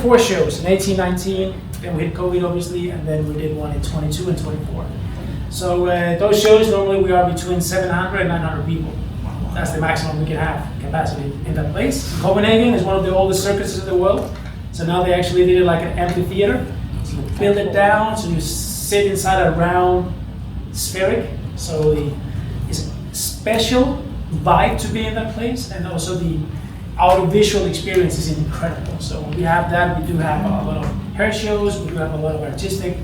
4 shows in 18, 19, then we hit COVID obviously, and then we did one in 22 and 24. So those shows, normally we are between 700 and 900 people. That's the maximum we can have capacity in that place. Copenhagen is one of the oldest circuses in the world. So now they actually did it like an amphitheater. So you build it down, so you sit inside a round spheric. So it's a special vibe to be in that place, and also the audiovisual experience is incredible. So when we have that, we do have a lot of hair shows, we do have a lot of artistic,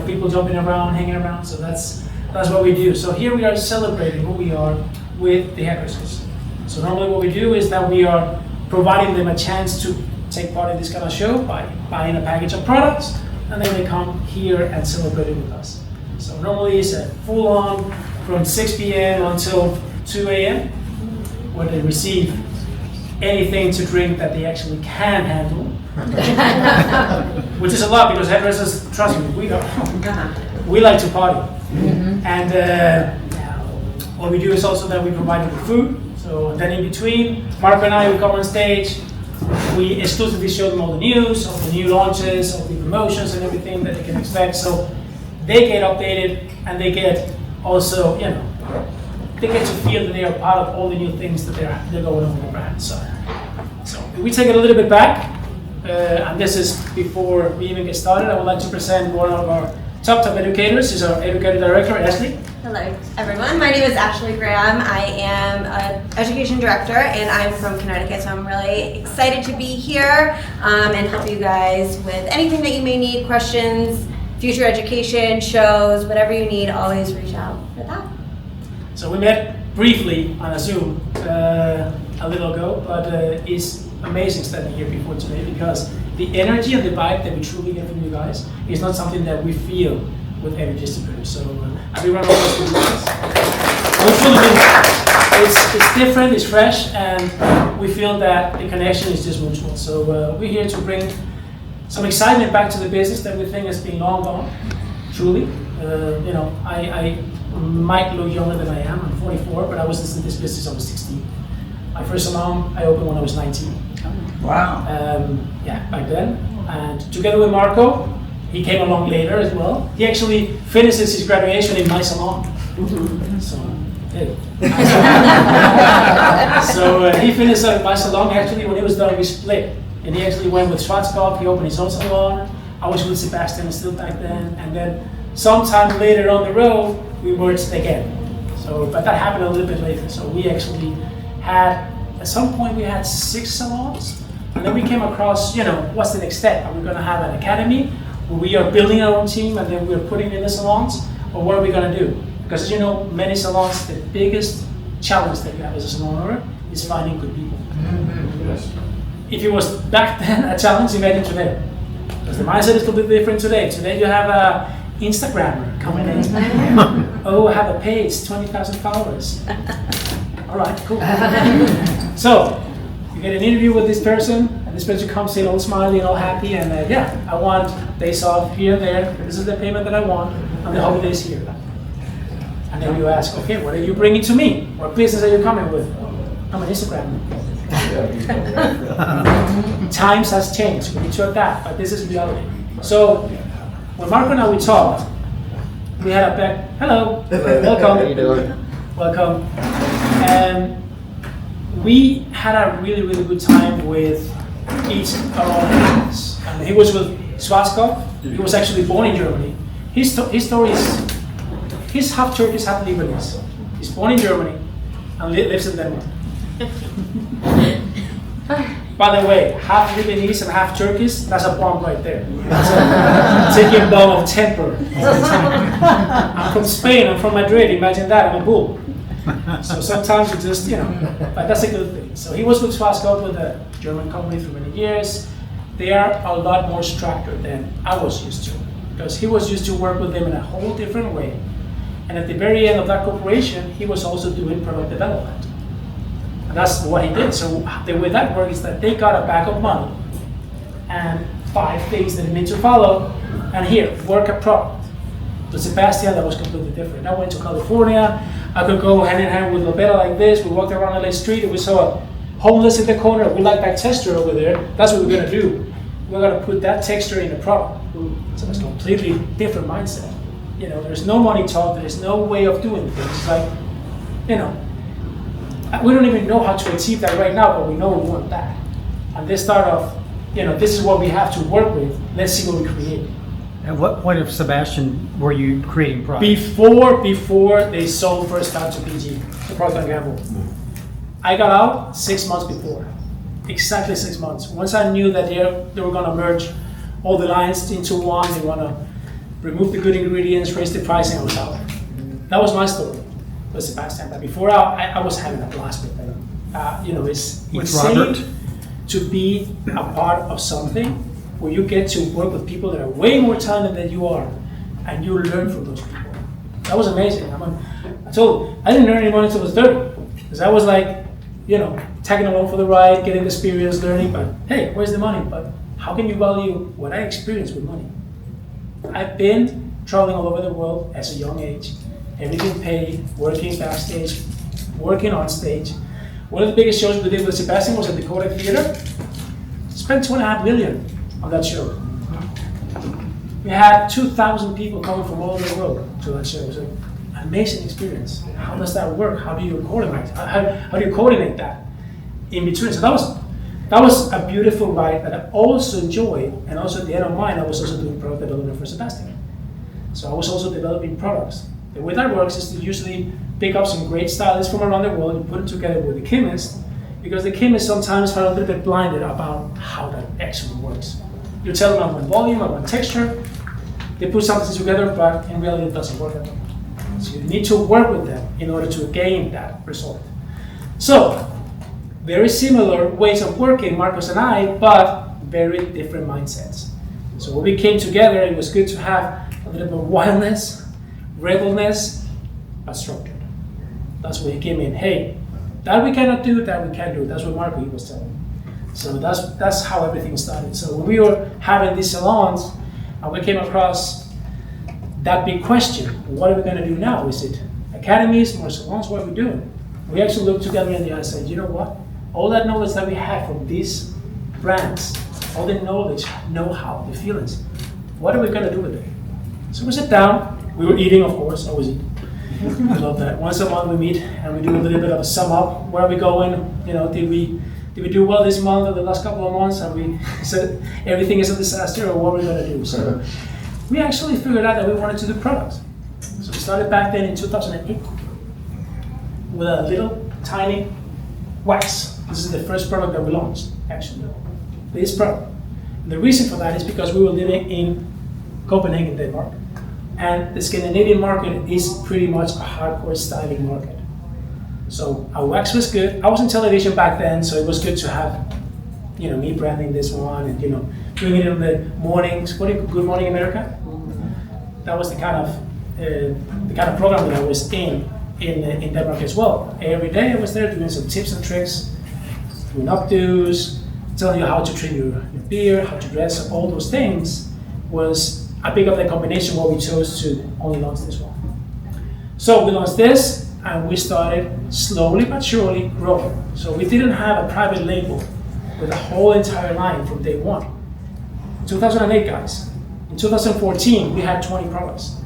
people jumping around, hanging around. So that's what we do. So here we are celebrating who we are with the hairdressers. So normally what we do is that we are providing them a chance to take part in this kind of show by buying a package of products, and then they come here and celebrate it with us. So normally it's a full-on from 6 p.m. until 2 a.m. where they receive anything to drink that they actually can handle, which is a lot because hairdressers, trust me, we like to party. Mm-hmm. And what we do is also that we provide them with food. So then in between, Marco and I, we come on stage, we exclusively show them all the news, all the new launches, all the promotions and everything that they can expect. So they get updated, and they get also, they get to feel that they are part of all the new things that they're going on with the brand. So we take it a little bit back, and this is before we even get started. I would like to present one of our top educators. She's our educator director, Ashley. Hello, everyone. My name is Ashley Graham. I am an education director, and I'm from Connecticut, so I'm really excited to be here and help you guys with anything that you may need, questions, future education, shows, whatever you need, always reach out for that. So we met briefly on a Zoom a little ago, but it's amazing standing here before today because the energy and the vibe that we truly get from you guys is not something that we feel with every distributor. So I will run over to you guys. It's different, it's fresh, and we feel that the connection is just mutual. So we're here to bring some excitement back to the business that we think has been long gone, truly. I might look younger than I am. I'm 44, but I was in this business when I was 16. My first salon I opened when I was 19. Wow. Back then. And together with Marco, he came along later as well. He actually finishes his graduation in my salon. So, hey. So he finished at my salon. Actually, when he was done, we split. And he actually went with Schwarzkopf. He opened his own salon. I was with Sebastian still back then. And then sometime later on the road, we merged again. So, but that happened a little bit later. So we actually had, at some point, we had 6 salons. And then we came across, what's the next step? Are we going to have an academy where we are building our own team and then we're putting in the salons? Or what are we going to do? Because as you know, many salons, the biggest challenge that you have as a salon owner is finding good people. Mm-hmm. Yes. If it was back then a challenge, imagine today. Because the mindset is completely different today. Today you have a Instagrammer coming in. Oh, I have a page, 20,000 followers. All right, cool. So, you get an interview with this person, and this person comes in all smiley and all happy, and I want days off here and there. This is the payment that I want, and the holidays here. And then you ask, okay, what are you bringing to me? What business are you coming with? I'm an Instagrammer. Times has changed, we need to adapt, but this is reality. So, when Marco and I we talked, we had a back, hello, welcome. How you doing? Welcome. And we had a really, really good time with each of our business. And he was with Schwarzkopf. He was actually born in Germany. His story is, he's half Turkish, half Lebanese. He's born in Germany and lives in Denmark. By the way, half Lebanese and half Turkish, that's a bomb right there. That's a ticking bomb of temper. I'm from Spain, I'm from Madrid, imagine that, I'm a bull. So sometimes you just, but that's a good thing. So he was with Schwarzkopf, with a German company for many years. They are a lot more structured than I was used to, because he was used to work with them in a whole different way. And at the very end of that corporation, he was also doing product development. And that's what he did. So the way that works is that they got a bag of money and 5 things that you need to follow, and here, work a product. With Sebastian, that was completely different. I went to California, I could go hand in hand with Lobetta like this. We walked around LA Street and we saw a homeless in the corner. We like that texture over there. That's what we're gonna do. we're gonna put that texture in the product. So it's a completely different mindset. You know, there's no money talk, there's no way of doing things. It's like, you know, we don't even know how to achieve that right now, but we know we want that. And this start off, you know, this is what we have to work with. Let's see what we create. At what point of Sebastian were you creating products? Before they sold first time to PG, the Procter & Gamble. I got out 6 months before, exactly 6 months. Once I knew that they were gonna merge all the lines into one, they wanna remove the good ingredients, raise the pricing, I was out. That was my story with Sebastian. But before I was having a blast with them. You know, it's insane to be a part of something where you get to work with people that are way more talented than you are, and you learn from those people. That was amazing. I told you, I didn't earn any money until I was 30, because I was like, you know, tagging along for the ride, getting the experience, learning, but hey, where's the money? But how can you value what I experienced with money? I've been traveling all over the world as a young age, everything paid, working backstage, working on stage. One of the biggest shows we did with Sebastian was at the Kodak Theater. Spent $2.5 million on that show. We had 2,000 people coming from all over the world to that show. It was an amazing experience. How does that work? How do you coordinate? How do you coordinate that in between? So that was a beautiful ride that I also enjoyed, and also at the end of mine, I was also doing product development for Sebastian. So I was also developing products. The way that works is to usually pick up some great stylists from around the world and put it together with the chemist, because the chemists sometimes are a little bit blinded about how that actually works. You tell them I want volume, I want texture, they put something together, but in reality it doesn't work at all. So you need to work with them in order to gain that result. So, very similar ways of working, Marcos and I, but very different mindsets. So when we came together, it was good to have a little bit of wildness, rebelness, but structured. That's where he came in. Hey, that we cannot do, that we can do. That's what Marco was telling me. So that's how everything started. So when we were having these salons, and we came across that big question: what are we going to do now? Is it academies, more salons? What are we doing? We actually looked together in the eye and said, you know what? All that knowledge that we had from these brands, all the knowledge, know-how, the feelings, what are we going to do with it? So we sit down. We were eating, of course, always eat. I love that. Once a month we meet and we do a little bit of a sum up. Where are we going? You know, did we do well this month or the last couple of months? And we said everything is a disaster, or what are we going to do? So we actually figured out that we wanted to do products. So we started back then in 2008 with a little tiny wax. This is the first product that we launched, actually. This product. And the reason for that is because we were living in Copenhagen, Denmark. And the Scandinavian market is pretty much a hardcore styling market. So our wax was good. I was in television back then, so it was good to have, you know, me branding this one and, you know, doing it in the mornings. What do you, Good Morning America? That was the kind of program that I was in Denmark as well. Every day I was there doing some tips and tricks, doing updos, telling you how to trim your beard, how to dress, all those things was a big of the combination where we chose to only launch this one. So we launched this and we started slowly but surely growing. So we didn't have a private label with a whole entire line from day one. 2008, guys. In 2014, we had 20 products.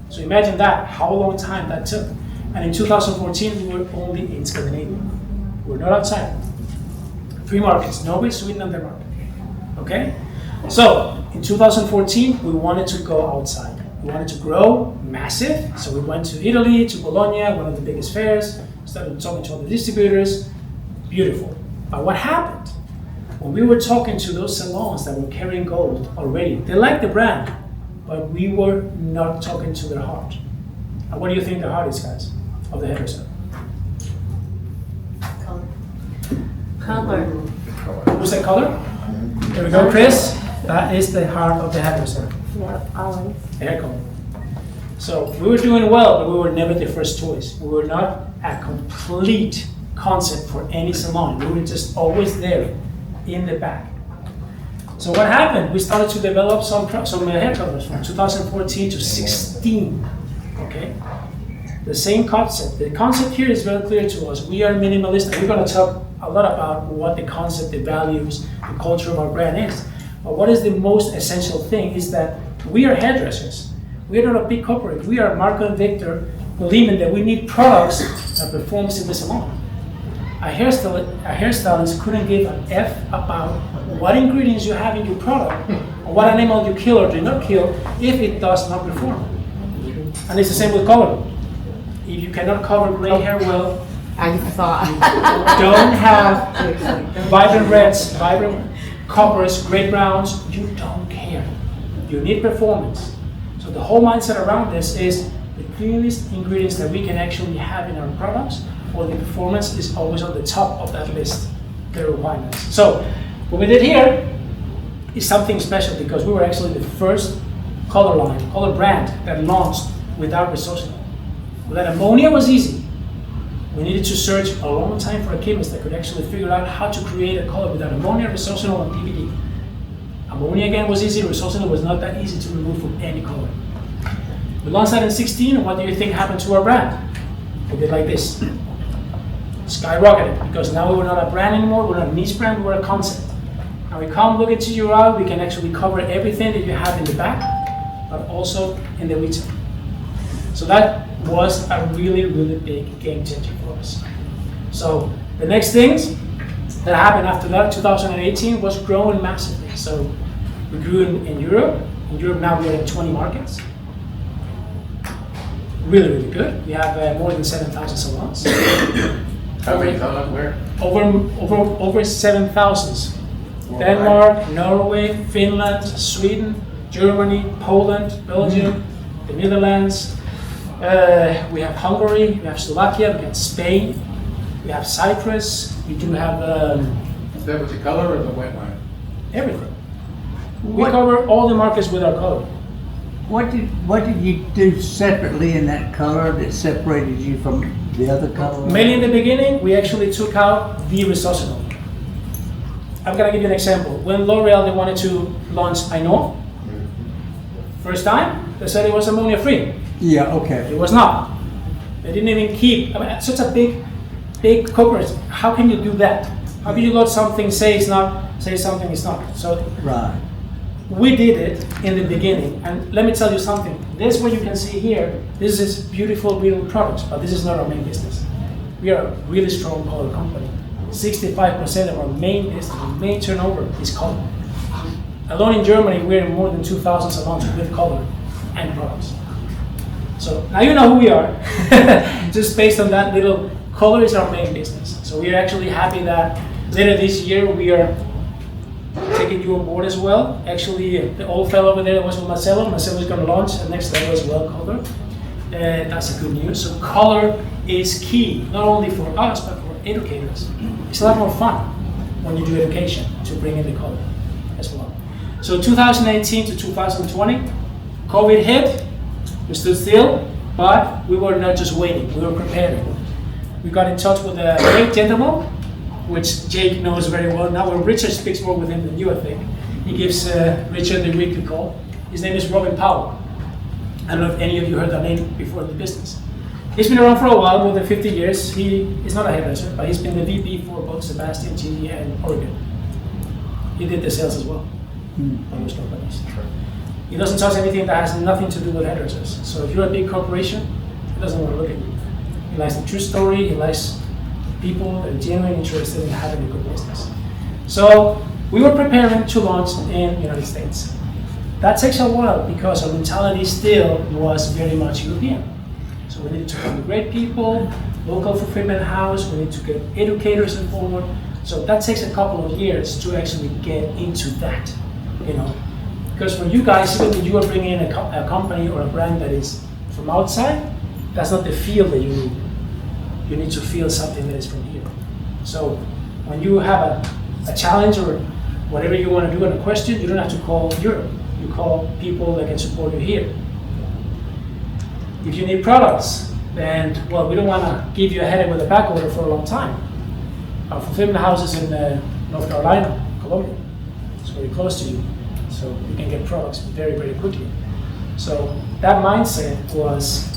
So imagine that, how long time that took. And in 2014, we were only in Scandinavia. We're not outside. 3 markets, Norway, Sweden, and Denmark. Okay? So in 2014, we wanted to go outside. We wanted to grow massive. So we went to Italy, to Bologna, one of the biggest fairs, started talking to all the distributors. Beautiful. But what happened? When we were talking to those salons that were carrying gold already, they liked the brand, but we were not talking to their heart. And what do you think the heart is, guys, of the hairdresser? Color. Who's that color? There we go, Chris. That is the heart of the hairdresser. Yep, always. Hair color. So we were doing well, but we were never the first choice. We were not a complete concept for any salon. We were just always there in the back. So what happened? We started to develop some hair colors from 2014 to 16. Okay, the same concept. The concept here is very clear to us. We are minimalist, and we're going to talk a lot about what the concept, the values, the culture of our brand is. But what is the most essential thing is that we are hairdressers. We are not a big corporate. We are Marco and Victor believing that we need products that performs in the salon. A hairstylist couldn't give an F about what ingredients you have in your product or what animal you kill or do not kill if it does not perform. And it's the same with color. If you cannot cover gray hair well, I thought. don't have vibrant reds, vibrant coppers, gray browns, you don't care. You need performance. So the whole mindset around this is the cleanest ingredients that we can actually have in our products, or the performance is always on the top of that list, the requirements. So what we did here is something special because we were actually the first color brand that launched without resourcing. That ammonia was easy. We needed to search a long time for a chemist that could actually figure out how to create a color without ammonia, resorcinol, and PVD. Ammonia again was easy, resorcinol was not that easy to remove from any color. We launched that in 2016, and what do you think happened to our brand? We did like this. Skyrocketed, because now we were not a brand anymore, we're not a niche brand, we're a concept. Now we come look into your eye, we can actually cover everything that you have in the back, but also in the retail. So that was a really, really big game changer for us. So the next things that happened after that, 2018, was growing massively. So we grew in Europe. In Europe now we are in 20 markets. Really, really good. We have more than 7,000 salons. How many salons where? Over 7,000. Denmark, Norway, Finland, Sweden, Germany, Poland, Belgium, the Netherlands. We have Hungary, we have Slovakia, we have Spain, we have Cyprus, we do have Is that with the color or the wet line? everything. We cover all the markets with our color. What did you do separately in that color that separated you from the other color? Mainly in the beginning, we actually took out the resorcinol. I'm gonna give you an example. When L'Oreal, they wanted to launch I Know, first time, they said it was ammonia free. Yeah, okay. It was not. They didn't even keep, I mean, such a big corporate. How can you do that? How can you let something say it's not, say something is not? So Right. we did it in the beginning, and let me tell you something. This, what you can see here, this is beautiful real products, but this is not our main business. We are a really strong color company. 65% of our main business, our main turnover is color. Alone in Germany, we're in more than 2,000 salons with color and products. So now you know who we are. Just based on that little, color is our main business. So we are actually happy that later this year we are taking you on board as well. Actually, the old fellow over there was with Marcelo. Marcelo is going to launch the next level as well, color. That's a good news. So color is key, not only for us, but for educators. It's a lot more fun when you do education to bring in the color as well. So 2018 to 2020, COVID hit. We stood still, but we were not just waiting, we were preparing. We got in touch with a great gentleman, which Jake knows very well now. Well, Richard speaks more with him than you, I think. He gives Richard the weekly call. His name is Robin Powell. I don't know if any of you heard that name before in the business. He's been around for a while, more than 50 years. He is not a hairdresser, but he's been the VP for both Sebastian, GE, and Oregon. He did the sales as well on those companies. He doesn't touch anything that has nothing to do with hairdressers. So if you're a big corporation, he doesn't want to look at you. He likes the true story, he likes people that are genuinely interested in having a good business. So we were preparing to launch in the United States. That takes a while because our mentality still was very much European. So we needed to find great people, local fulfillment house, we need to get educators involved. So that takes a couple of years to actually get into that, Because for you guys, even if you are bringing in a company or a brand that is from outside, that's not the feel that you need. You need to feel something that is from here. So when you have a challenge or whatever you want to do and a question, you don't have to call Europe. You call people that can support you here. If you need products, then, well, we don't want to give you a headache with a back order for a long time. Our fulfillment house is in North Carolina, Columbia. It's very close to you. So you can get products very, very quickly. So that mindset was,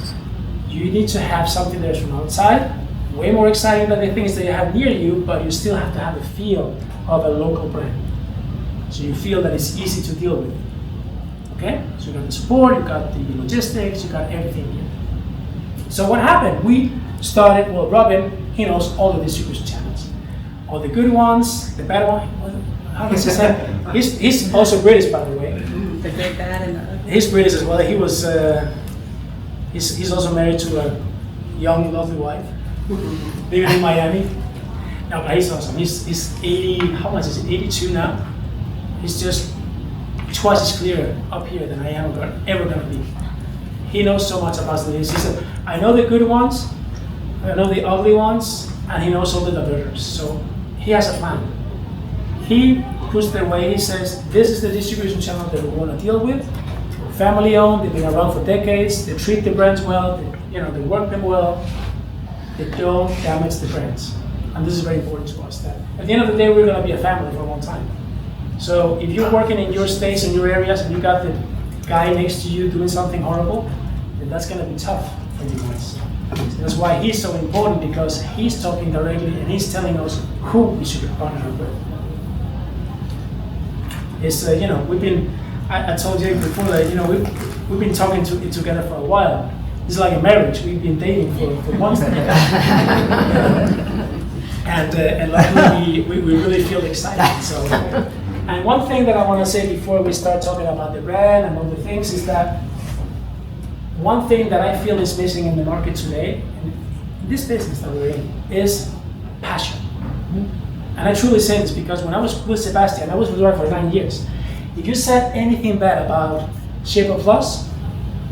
you need to have something that's from outside, way more exciting than the things that you have near you, but you still have to have the feel of a local brand. So you feel that it's easy to deal with. Okay? So you got the support, you got the logistics, you got everything here. So what happened? We started, well, Robin, he knows all the distribution channels. All the good ones, the bad ones. How does he say? He's also British, by the way. The good, bad, and the ugly. He's British as well. He was, he's also married to a young, lovely wife, living in Miami. No, but he's awesome. He's 80, how much is it? 82 now. He's just twice as clear up here than I am ever gonna be. He knows so much about this. He said, I know the good ones, I know the ugly ones, and he knows all the diverters. So he has a plan. He puts their way, he says, this is the distribution channel that we want to deal with. Family owned, they've been around for decades, they treat the brands well, they work them well, they don't damage the brands. And this is very important to us, that at the end of the day, we're going to be a family for a long time. So if you're working in your states, in your areas, and you got the guy next to you doing something horrible, then that's going to be tough for you guys. So that's why he's so important, because he's talking directly and he's telling us who we should partner with. It's, we've been, I told you before that, we've been talking together for a while. It's like a marriage. We've been dating for months now. And luckily we really feel excited. So, and one thing that I want to say before we start talking about the brand and all the things is that one thing that I feel is missing in the market today, in this business that we're in, is passion. And I truly say this because when I was with Sebastian, I was with her for 9 years. If you said anything bad about Shaper Plus,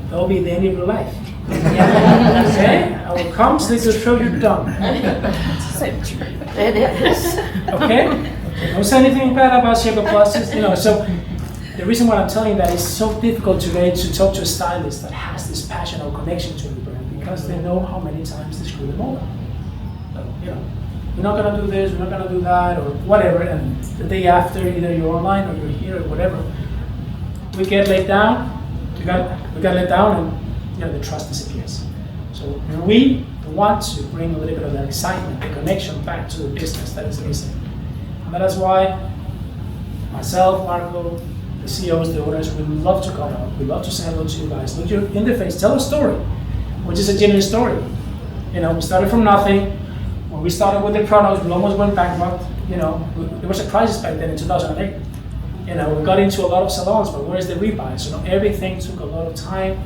that will be the end of your life. Okay? I will come, slit your throat, you're done. So true. It is. Okay? Don't say anything bad about Shaper Plus. So the reason why I'm telling you that it's so difficult today to talk to a stylist that has this passion or connection to the brand, because they know how many times they screw them over. So, we're not gonna do this, we're not gonna do that, or whatever, and the day after, either you're online or you're here or whatever, we get let down, we got let down, and the trust disappears. So we want to bring a little bit of that excitement, the connection back to the business that is missing. And that is why myself, Marco, the CEOs, the owners, we love to come out, we love to say hello to you guys, look you in the face, tell a story, which is a genuine story. We started from nothing. When we started with the products, we almost went bankrupt. There was a crisis back then in 2008. We got into a lot of salons, but where's the rebuy? So everything took a lot of time.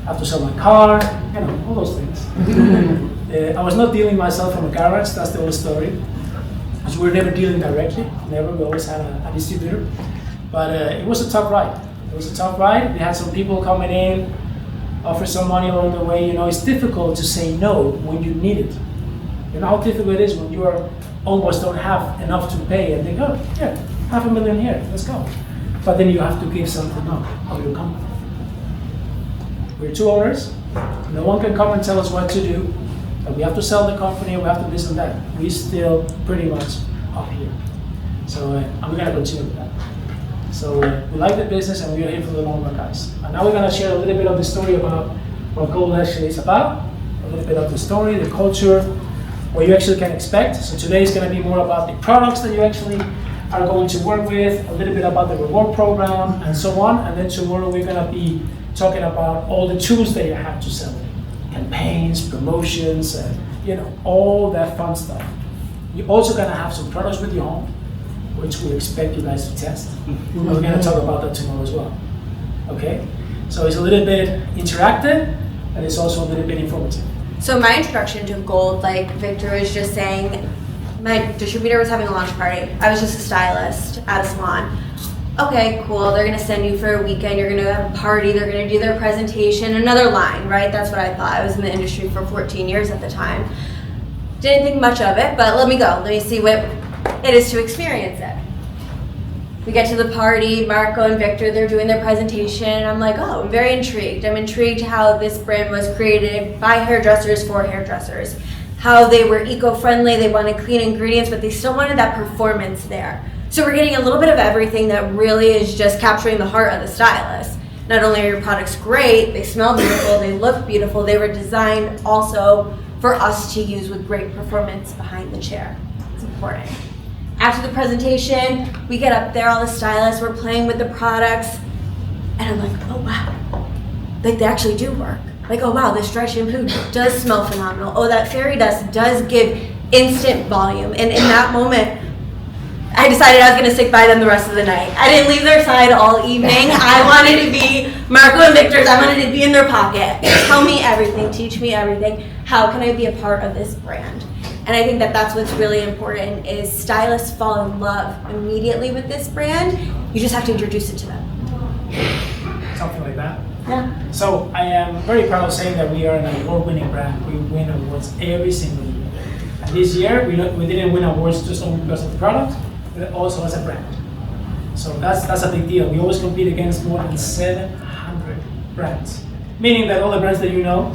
I had to sell my car, all those things. I was not dealing myself from a garage, that's the whole story. Because we were never dealing directly, never, we always had a distributor. But it was a tough ride. We had some people coming in, offer some money along the way. It's difficult to say no when you need it. You know how difficult it is when you almost don't have enough to pay and they go, yeah, $500,000 here, let's go. But then you have to give something up of your company. We're two owners. No one can come and tell us what to do. But we have to sell the company, we have to this and that. We're still pretty much up here. So I'm going to continue with that. So we like the business and we are here for the long run, guys. And now we're going to share a little bit of the story about what Gold actually is about, a little bit of the story, the culture, what you actually can expect. So today is going to be more about the products that you actually are going to work with, a little bit about the reward program, and so on. And then tomorrow we're going to be talking about all the tools that you have to sell, campaigns, promotions, all that fun stuff. You're also going to have some products with your home, which we expect you guys to test. And we're going to talk about that tomorrow as well. Okay? So it's a little bit interactive, and it's also a little bit informative. So my introduction to Gold, like Victor was just saying, my distributor was having a launch party. I was just a stylist at a salon. Okay, cool, they're gonna send you for a weekend, you're gonna have a party, they're gonna do their presentation, another line, right? That's what I thought. I was in the industry for 14 years at the time. Didn't think much of it, but let me go. Let me see what it is to experience it. We get to the party, Marco and Victor, they're doing their presentation, and I'm like, oh, I'm very intrigued. I'm intrigued how this brand was created by hairdressers for hairdressers, how they were eco-friendly, they wanted clean ingredients, but they still wanted that performance there. So we're getting a little bit of everything that really is just capturing the heart of the stylist. Not only are your products great, they smell beautiful, they look beautiful, they were designed also for us to use with great performance behind the chair. It's important. After the presentation, we get up there, all the stylists, we're playing with the products, and I'm like, oh wow, like they actually do work. Like, oh wow, this dry shampoo does smell phenomenal. Oh, that fairy dust does give instant volume. And in that moment, I decided I was gonna stick by them the rest of the night. I didn't leave their side all evening. I wanted to be Marco and Victor's. I wanted to be in their pocket. Tell me everything, teach me everything. How can I be a part of this brand? And I think that that's what's really important is stylists fall in love immediately with this brand. You just have to introduce it to them. Something like that. Yeah. So I am very proud of saying that we are an award-winning brand. We win awards every single year. And this year, we didn't win awards just only because of the product, but also as a brand. So that's a big deal. We always compete against more than 700 brands, meaning that all the brands that you know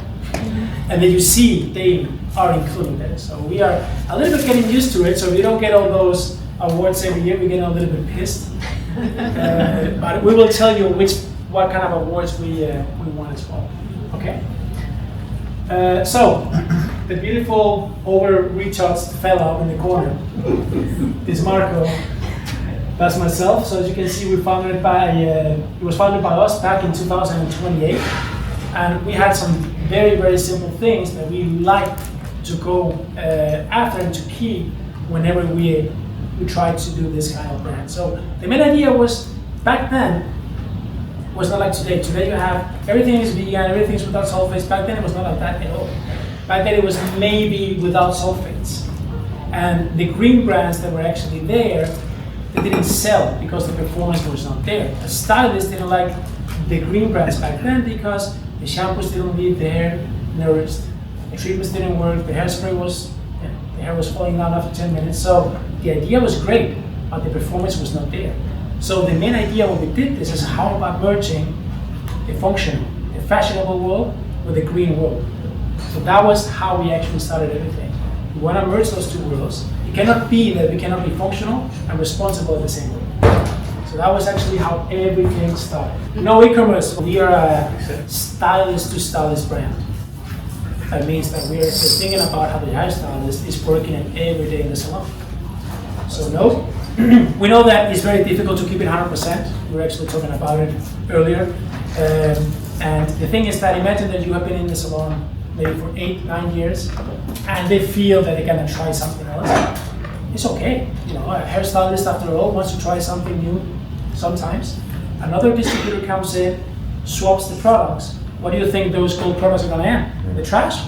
and that you see, they are included there. So we are a little bit getting used to it, so we don't get all those awards every year. We get a little bit pissed. But we will tell you what kind of awards we won as well. Okay? So, the beautiful, over-retouched fella in the corner is Marco. That's myself. So as you can see, it was founded by us back in 2028. And we had some very, very simple things that we like to go after and to keep whenever we try to do this kind of brand. So the main idea was, back then, was not like today. Today you have, everything is vegan, everything is without sulfates. Back then it was not like that at all. Back then it was maybe without sulfates. And the green brands that were actually there, they didn't sell because the performance was not there. The stylists didn't like the green brands back then because the shampoos didn't leave the hair nourished. The treatments didn't work, the hairspray was, the hair was falling down after 10 minutes. So the idea was great, but the performance was not there. So the main idea when we did this is how about merging the functional, the fashionable world with the green world. So that was how we actually started everything. We want to merge those two worlds. It cannot be that we cannot be functional and responsible at the same way. So that was actually how everything started. No e-commerce, we are a stylist to stylist brand. That means that we're thinking about how the hairstylist is working every day in the salon. So no, we know that it's very difficult to keep it 100%. We were actually talking about it earlier. And the thing is that imagine that you have been in the salon maybe for 8-9 years and they feel that they're gonna try something else. It's okay. You know, a hairstylist after all wants to try something new sometimes. Another distributor comes in, swaps the products. What do you think those gold products are gonna end? The trash?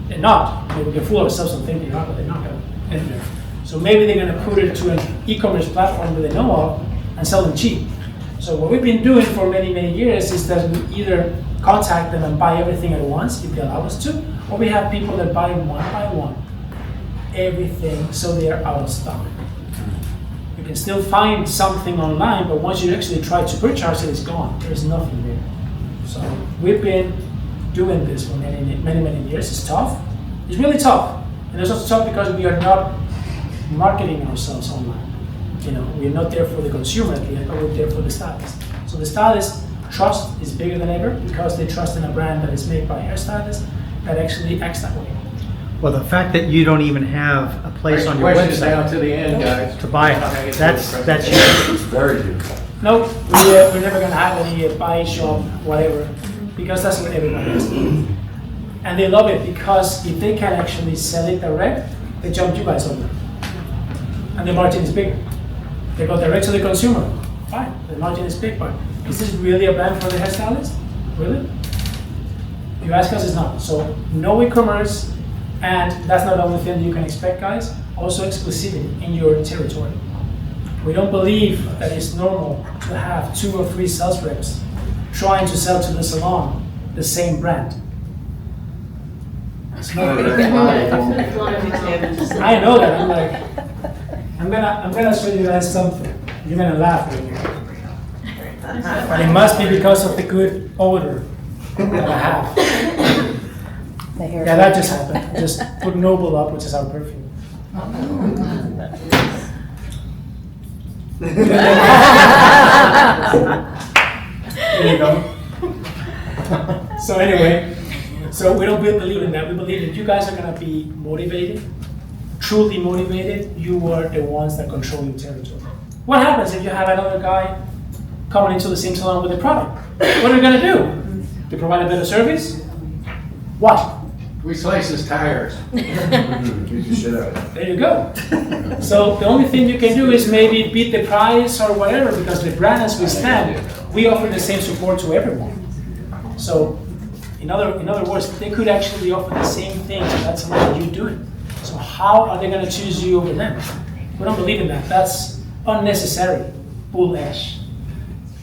They're not. They're full of ourselves and think they are, but they're not gonna end there. So maybe they're gonna put it to an e-commerce platform that they know of and sell them cheap. So what we've been doing for many, many years is that we either contact them and buy everything at once if they allow us to, or we have people that buy one by one everything so they are out of stock. You can still find something online, but once you actually try to purchase it, it's gone. There's nothing there. So we've been doing this for many, many, many years. It's tough. It's really tough. And it's also tough because we are not marketing ourselves online. You know, we're not there for the consumer at the end, but we're there for the stylist. So the stylist trust is bigger than ever because they trust in a brand that is made by a hairstylist that actually acts that way. Well, the fact that you don't even have a place on your Questions down website to the end, guys. to buy it, that's huge. It's very good. No, we're never gonna have any buy shop, whatever, because that's what everybody is. And they love it because if they can actually sell it direct, they jump you guys over. And the margin is big. They go direct to the consumer. Fine, the margin is big, but is this really a brand for the hairstylist? Really? If you ask us, it's not. So no e-commerce, and that's not the only thing you can expect, guys. Also exclusivity in your territory. We don't believe that it's normal to have 2 or 3 sales reps trying to sell to the salon the same brand. It's not I know that. I'm like, I'm gonna show you guys something. You're gonna laugh at me. But it must be because of the good odor that I have. Yeah, that just happened. I just put Noble up, which is our perfume. There you go. So anyway, so we don't believe in that. We believe that you guys are gonna be motivated, truly motivated, you are the ones that control your territory. What happens if you have another guy coming into the same salon with a product? What are you gonna do? To provide a better service? What? We slice his tires. Beat the shit out of it. There you go. So the only thing you can do is maybe beat the price or whatever, because the brand as we stand, we offer the same support to everyone. So in other words, they could actually offer the same thing to that salon that you do it. So how are they going to choose you over them? We don't believe in that. That's unnecessary bullish.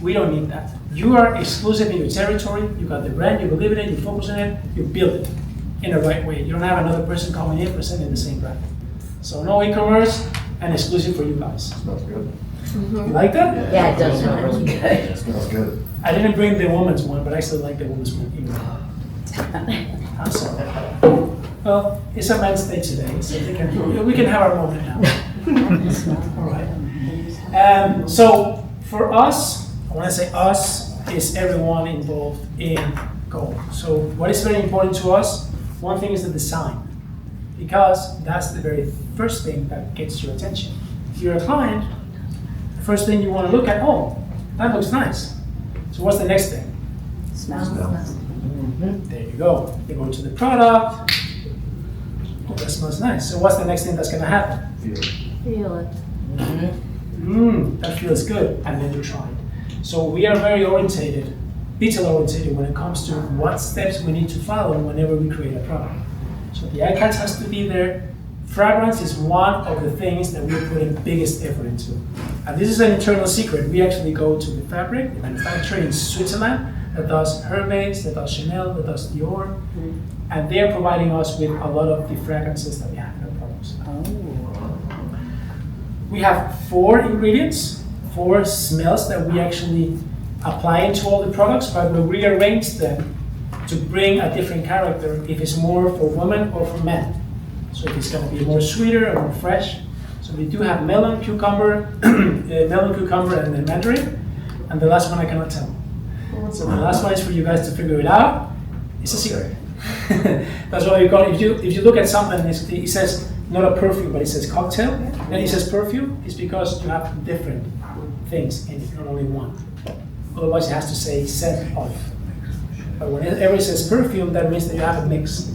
We don't need that. You are exclusive in your territory. You got the brand, you believe in it, you focus on it, you build it in the right way. You don't have another person coming in presenting the same brand. So no e-commerce and exclusive for you guys. Smells good. You like that? Yeah, it does smell really good. It smells good. I didn't bring the woman's one, but I still like the woman's one even more. I'm sorry. Well, it's a men's day today, so we can have our moment now. All right. So for us, when I say us, is everyone involved in gold. So what is very important to us? One thing is the design, because that's the very first thing that gets your attention. If you're a client, the first thing you want to look at, oh, that looks nice. So what's the next thing? Smells. There you go. You go to the product. Oh, that smells nice. So what's the next thing that's going to happen? Feel it. That feels good. And then you try it. So we are very orientated, detail orientated when it comes to what steps we need to follow whenever we create a product. So the eye catch has to be there. Fragrance is one of the things that we're putting biggest effort into. And this is an internal secret. We actually go to the fabric, the manufacturer in Switzerland that does Hermes, that does Chanel, that does Dior, and they are providing us with a lot of the fragrances that we have in our products. We have 4 ingredients, 4 smells that we actually apply into all the products, but we rearrange them to bring a different character if it's more for women or for men. So if it's going to be more sweeter or more fresh. So we do have melon, cucumber, and then Mandarin, and the last one I cannot tell. So the last one is for you guys to figure it out. It's a secret. That's why you call it. If you look at something, it says not a perfume, but it says cocktail, and it says perfume. It's because you have different things in it, not only one. Otherwise, it has to say scent of. But whenever it says perfume, that means that you have a mix.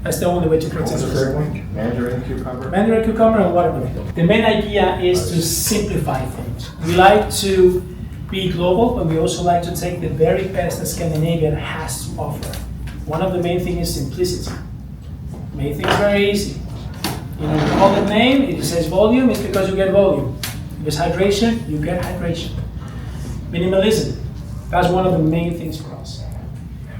That's the only way to protect What's the third one? Mandarin cucumber? Mandarin cucumber and watermelon. The main idea is to simplify things. We like to be global, but we also like to take the very best that Scandinavia has to offer. One of the main things is simplicity. Make things very easy. You know, you call the name, if it says volume, it's because you get volume. If it's hydration, you get hydration. Minimalism, that's one of the main things for us.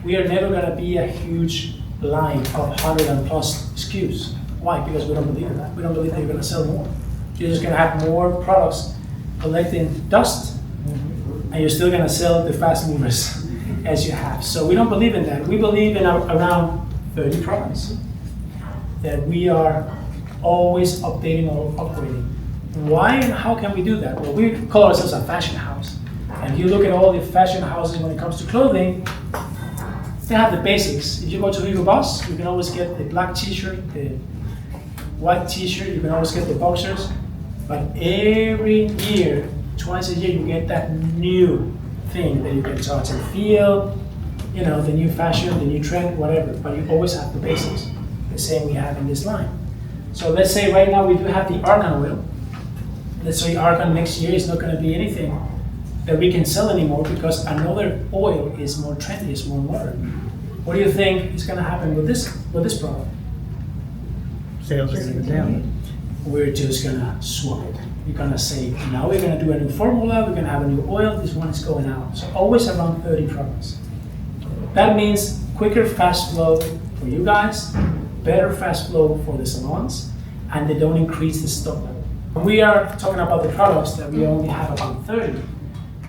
We are never going to be a huge line of 100 and plus SKUs. Why? Because we don't believe in that. We don't believe that you're going to sell more. You're just going to have more products collecting dust, and you're still going to sell the fast movers as you have. So we don't believe in that. We believe in around 30 products that we are always updating or upgrading. Why and how can we do that? Well, we call ourselves a fashion house. And if you look at all the fashion houses when it comes to clothing, they have the basics. If you go to Hugo Boss, you can always get the black t-shirt, the white t-shirt, you can always get the boxers. But every year, twice a year, you get that new thing that you can touch and feel, you know, the new fashion, the new trend, whatever. But you always have the basics, the same we have in this line. So let's say right now we do have the argan oil. Let's say argan next year is not going to be anything that we can sell anymore because another oil is more trendy, is more modern. What do you think is going to happen with this product? Sales are going to go down. We're just going to swap it. We're going to say, now we're going to do a new formula, we're going to have a new oil, this one is going out. So always around 30 products. That means quicker fast flow for you guys, better fast flow for the salons, and they don't increase the stock level. When we are talking about the products that we only have about 30.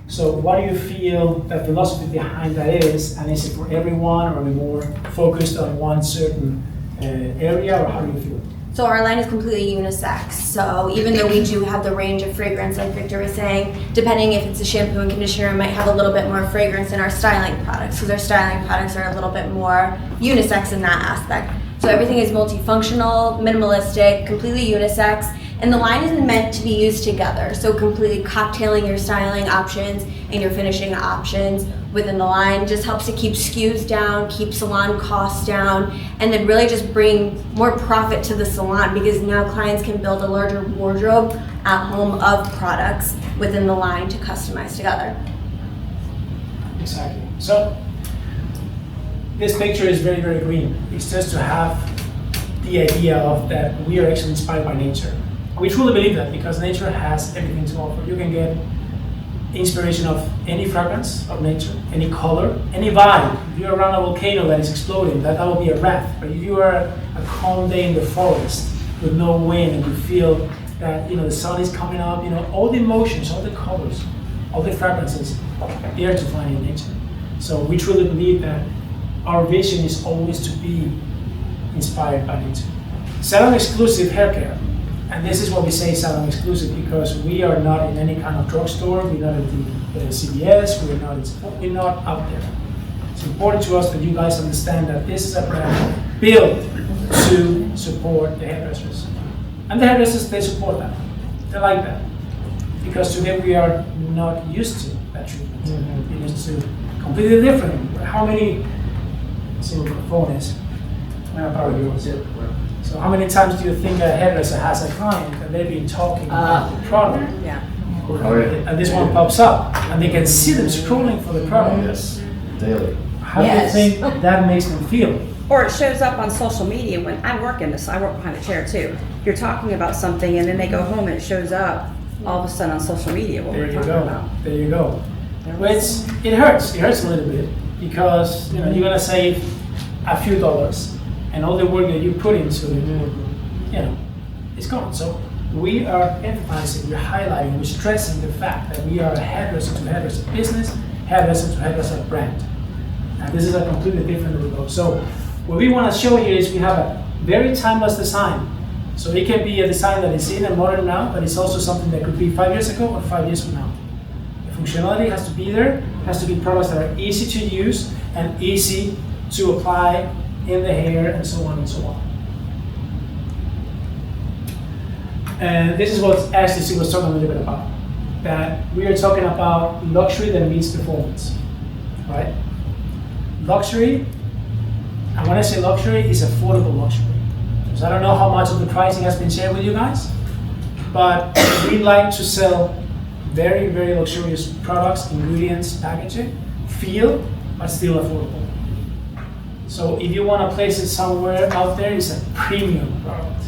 So what do you feel the philosophy behind that is, and is it for everyone, or are we more focused on one certain area, or how do you feel? So our line is completely unisex. So even though we do have the range of fragrance, like Victor was saying, depending if it's a shampoo and conditioner, it might have a little bit more fragrance in our styling products. So our styling products are a little bit more unisex in that aspect. So everything is multifunctional, minimalistic, completely unisex, and the line is meant to be used together. So completely cocktailing your styling options and your finishing options within the line just helps to keep SKUs down, keep salon costs down, and then really just bring more profit to the salon, because now clients can build a larger wardrobe at home of products within the line to customize together. Exactly. So this picture is very, very green. It's just to have the idea of that we are actually inspired by nature. We truly believe that, because nature has everything to offer. You can get inspiration of any fragrance of nature, any color, any vibe. If you're around a volcano that is exploding, that will be a wrath. But if you are a calm day in the forest with no wind and you feel that the sun is coming up, all the emotions, all the colors, all the fragrances, they are to find in nature. So we truly believe that our vision is always to be inspired by nature. Salon exclusive hair care. And this is what we say salon exclusive, because we are not in any kind of drugstore, we're not at the CVS, we're not out there. It's important to us that you guys understand that this is a brand built to support the hairdressers. And the hairdressers, they support that. They like that. Because today we are not used to that treatment. It is completely different. How many, let's see what the phone is. I'm gonna borrow yours. So how many times do you think a hairdresser has a client and they've been talking about the product? Yeah. Oh, yeah. And this one pops up and they can see them scrolling for the product. Yes, daily. How do you think that makes them feel? Or it shows up on social media when I work in this, I work behind a chair too. You're talking about something and then they go home and it shows up all of a sudden on social media what There we're you talking go. about. There you go. Which it hurts. It hurts a little bit, because you're gonna save a few dollars, and all the work that you put into it, it's gone. So we are emphasizing, we're highlighting, we're stressing the fact that we are a hairdresser to hairdresser business, hairdresser to hairdresser brand. And this is a completely different approach. So what we want to show here is we have a very timeless design. So it can be a design that is in and modern now, but it's also something that could be 5 years ago or 5 years from now. The functionality has to be there, has to be products that are easy to use and easy to apply in the hair, and so on and so on. And this is what Ashley was talking a little bit about. That we are talking about luxury that meets performance, right? Luxury, and when I say luxury, is affordable luxury. So I don't know how much of the pricing has been shared with you guys, but we like to sell very, very luxurious products, ingredients, packaging, feel, but still affordable. So if you want to place it somewhere out there, it's a premium product.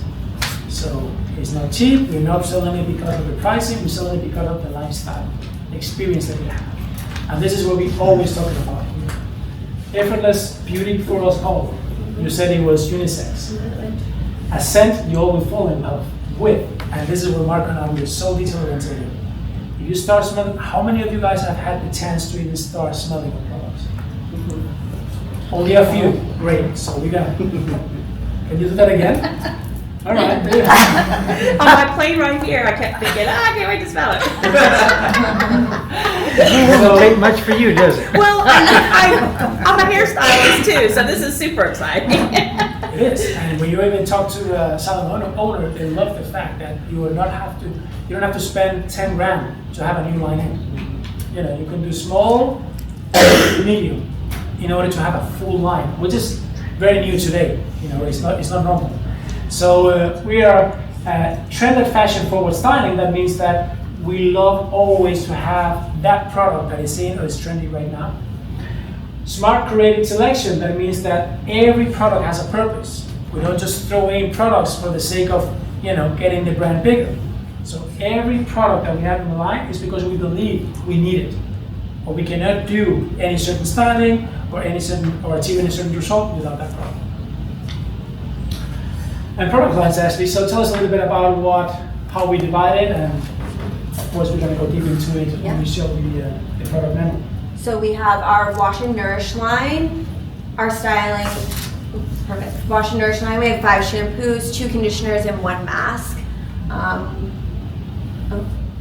So it's not cheap, we're not selling it because of the pricing, we're selling it because of the lifestyle, the experience that we have. And this is what we always talking about here. Effortless beauty for us all. You said it was unisex. A scent you always fall in love with. And this is where Mark and I are so detail oriented. If you start smelling, how many of you guys have had the chance to even start smelling the products? Only a few. Great. So we got. Can you do that again? All right. There you go. On my plane right here, I kept thinking, I can't wait to smell it. It doesn't take much for you, does it? Well, I'm a hairstylist too, so this is super exciting. It is. And when you even talk to a salon owner, they love the fact that you don't have to spend 10 grand to have a new line in. You can do small, medium, in order to have a full line, which is very new today. It's not normal. So we are trended fashion forward styling. That means that we love always to have that product that is in or is trendy right now. Smart curated selection. That means that every product has a purpose. We don't just throw in products for the sake of getting the brand bigger. So every product that we have in the line is because we believe we need it, or we cannot do any certain styling or achieve any certain result without that product. And product lines, Ashley. So tell us a little bit about how we divide it, and of course we're going to go deep into it when we show the product menu. So we have our Wash and Nourish line, our styling, perfect. Wash and Nourish line, we have 5 shampoos, 2 conditioners, and 1 mask.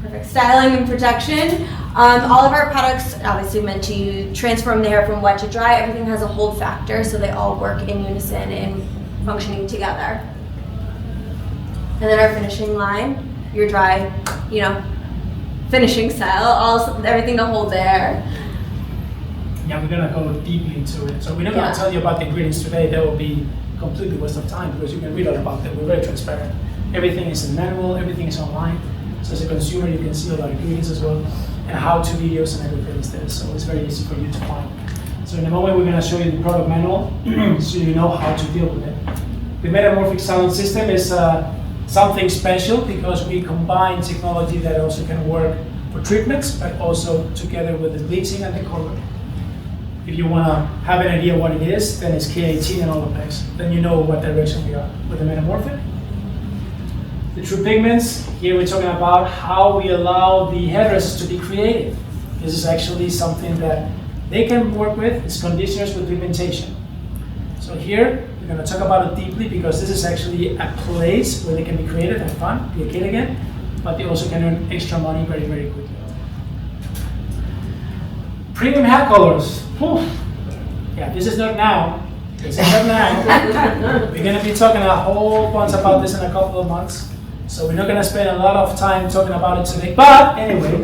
Perfect. Styling and protection. All of our products obviously meant to transform the hair from wet to dry. Everything has a hold factor, so they all work in unison and functioning together. And then our finishing line, your dry, finishing style, everything to hold there. Yeah, we're gonna go deeply into it. So we're not Yeah. gonna tell you about the ingredients today. That will be completely waste of time because you can read all about them. We're very transparent. Everything is in manual, everything is online. So as a consumer, you can see all the ingredients as well, and how-to videos and everything is there. So it's very easy for you to find. So in a moment, we're gonna show you the product manual, so you know how to deal with it. The Metamorphic styling system is something special because we combine technology that also can work for treatments, but also together with the bleaching and the color. If you want to have an idea what it is, then it's K18 and TruePlex. Then you know what direction we are with the Metamorphic. The True Pigments, here we're talking about how we allow the hairdressers to be creative. This is actually something that they can work with. It's conditioners with pigmentation. So here, we're going to talk about it deeply because this is actually a place where they can be creative and fun, be a kid again, but they also can earn extra money very, very quickly. Premium hair colors. Whew. Yeah, this is not now. This is not now. We're going to be talking a whole bunch about this in a couple of months. So we're not going to spend a lot of time talking about it today. But anyway,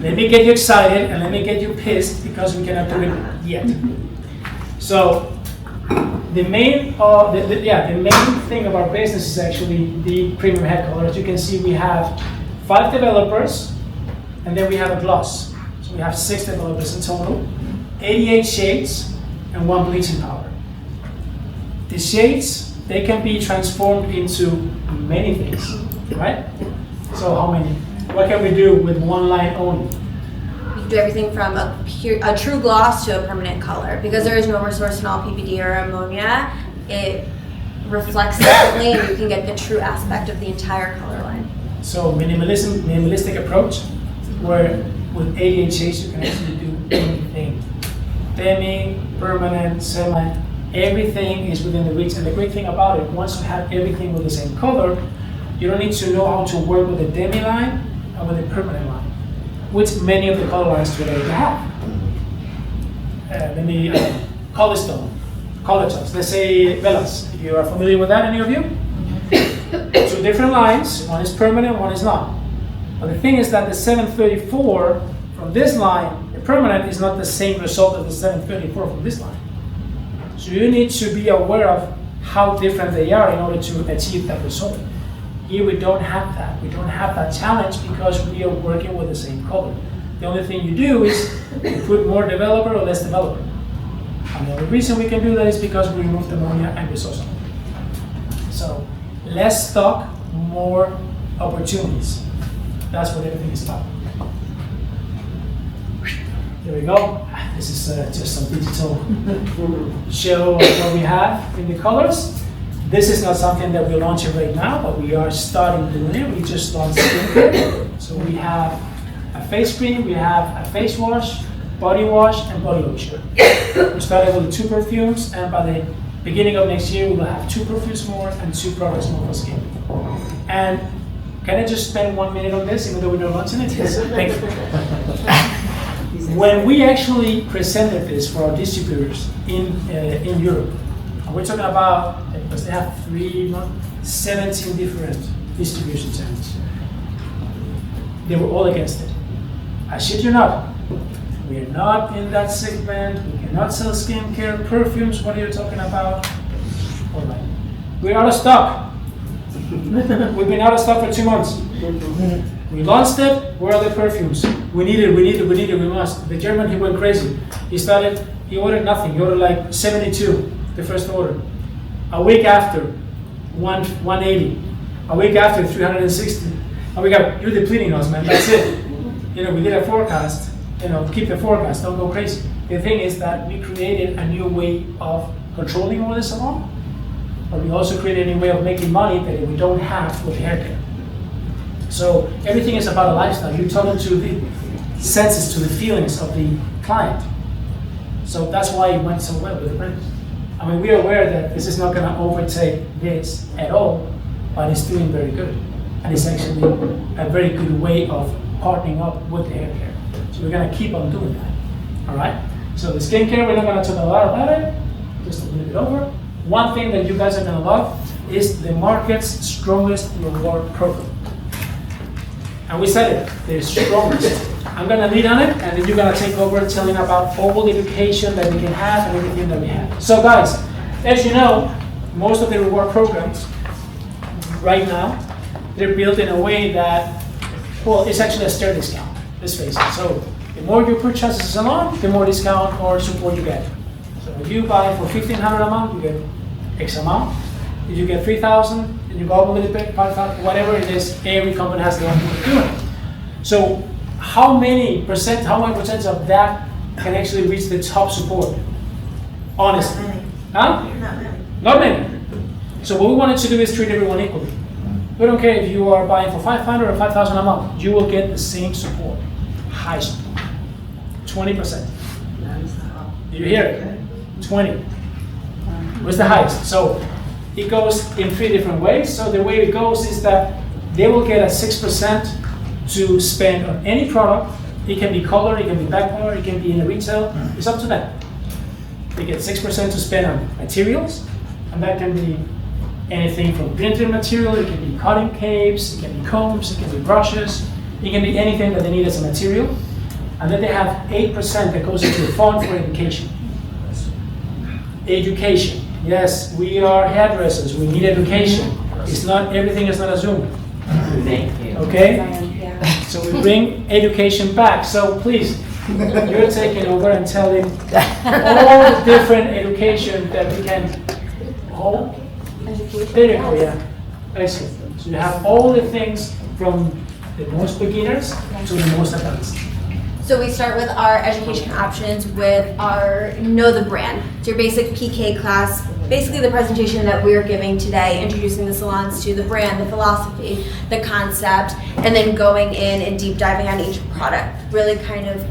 let me get you excited and let me get you pissed because we cannot do it yet. So the main thing of our business is actually the premium hair color. As you can see, we have 5 developers, and then we have a gloss. So we have 6 developers in total, 88 shades, and 1 bleaching powder. The shades, they can be transformed into many things, right? So how many? What can we do with one line only? We can do everything from a true gloss to a permanent color. Because there is no resorcinol, PPD, or ammonia, it reflects differently and you can get the true aspect of the entire color line. So minimalistic approach, where with 88 shades you can actually do anything. Demi, permanent, semi, everything is within the reach. And the great thing about it, once you have everything with the same color, you don't need to know how to work with the demi line and with the permanent line, which many of the color lines today have. Color stone, color tones. Let's say Velas. If you are familiar with that, any of you? 2 different lines. One is permanent, one is not. But the thing is that the 734 from this line, the permanent, is not the same result as the 734 from this line. So you need to be aware of how different they are in order to achieve that result. Here we don't have that. We don't have that challenge because we are working with the same color. The only thing you do is you put more developer or less developer. And the only reason we can do that is because we remove the ammonia and resorcinol. So less stock, more opportunities. That's what everything is about. There we go. This is just some digital show of what we have in the colors. This is not something that we're launching right now, but we are starting doing it. We just launched skincare. So we have a face cream, we have a face wash, body wash, and body lotion. We started with 2 perfumes, and by the beginning of next year, we will have 2 perfumes more and 2 products more for skin. And can I just spend 1 minute on this, even though we're not launching it? Yes, thank you. When we actually presented this for our distributors in Europe, and we're talking about, because they have 17 different distribution channels. They were all against it. I shit you not. We are not in that segment. We cannot sell skincare, perfumes. What are you talking about? All right. We're out of stock. We've been out of stock for 2 months. We launched it. Where are the perfumes? We need it. We must. The German, he went crazy. He ordered nothing. He ordered like 72, the first order. A week after, 180. A week after, 360. And we got, you're depleting us, man. That's it. We did a forecast. Keep the forecast. Don't go crazy. The thing is that we created a new way of controlling all this along, but we also created a new way of making money that we don't have with haircare. So everything is about a lifestyle. You're talking to the senses, to the feelings of the client. So that's why it went so well with the brand. I mean, we are aware that this is not going to overtake this at all, but it's doing very good. And it's actually a very good way of partnering up with the haircare. So we're going to keep on doing that. All right? So the skincare, we're not gonna talk a lot about it, just a little bit over. One thing that you guys are gonna love is the market's strongest reward program. And we said it, the strongest. I'm gonna lead on it, and then you're gonna take over telling about all the education that we can have and everything that we have. So guys, as you know, most of the reward programs right now, they're built in a way that, well, it's actually a stair discount, let's face it. So the more you purchase a salon, the more discount or support you get. So if you buy for $1,500 a month, you get X amount. If you get 3,000, and you go up a little bit, 5,000, whatever it is, every company has their own way of doing it. So how many percent of that can actually reach the top support? Honestly. Huh? Not many. So what we wanted to do is treat everyone equally. We don't care if you are buying for 500 or 5,000 a month, you will get the same support, high support, 20%. Did you hear it? 20. What's the highest? So it goes in 3 different ways. So the way it goes is that they will get a 6% to spend on any product. It can be color, it can be back color, it can be in a retail. It's up to them. They get 6% to spend on materials, and that can be anything from printed material, it can be cutting capes, it can be combs, it can be brushes, it can be anything that they need as a material. And then they have 8% that goes into a fund for education. Education. Yes, we are hairdressers, we need education. It's not, everything is not a Zoom. Thank you. Okay? Yeah. So we bring education back. So please, you're taking over and telling all the different education that we can hold. There you go, yeah. Excellent. So you have all the things from the most beginners to the most advanced. So we start with our education options with our Know the Brand. It's your basic PK class, basically the presentation that we're giving today, introducing the salons to the brand, the philosophy, the concept, and then going in and deep diving on each product. Really kind of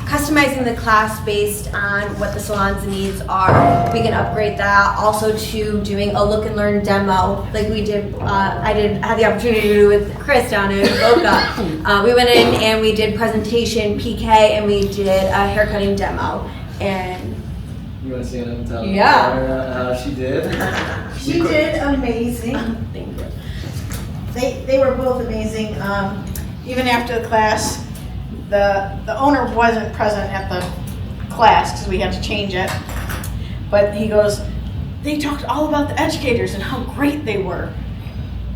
customizing the class based on what the salon's needs are. We can upgrade that also to doing a look and learn demo like we did. I had the opportunity to do with Chris down in Boca. We went in and we did presentation PK and we did a haircutting demo. And You want to stand up and tell Yeah. her how she did? She did amazing. thank you. They were both amazing. Even after the class, the owner wasn't present at the class because we had to change it. But he goes, they talked all about the educators and how great they were,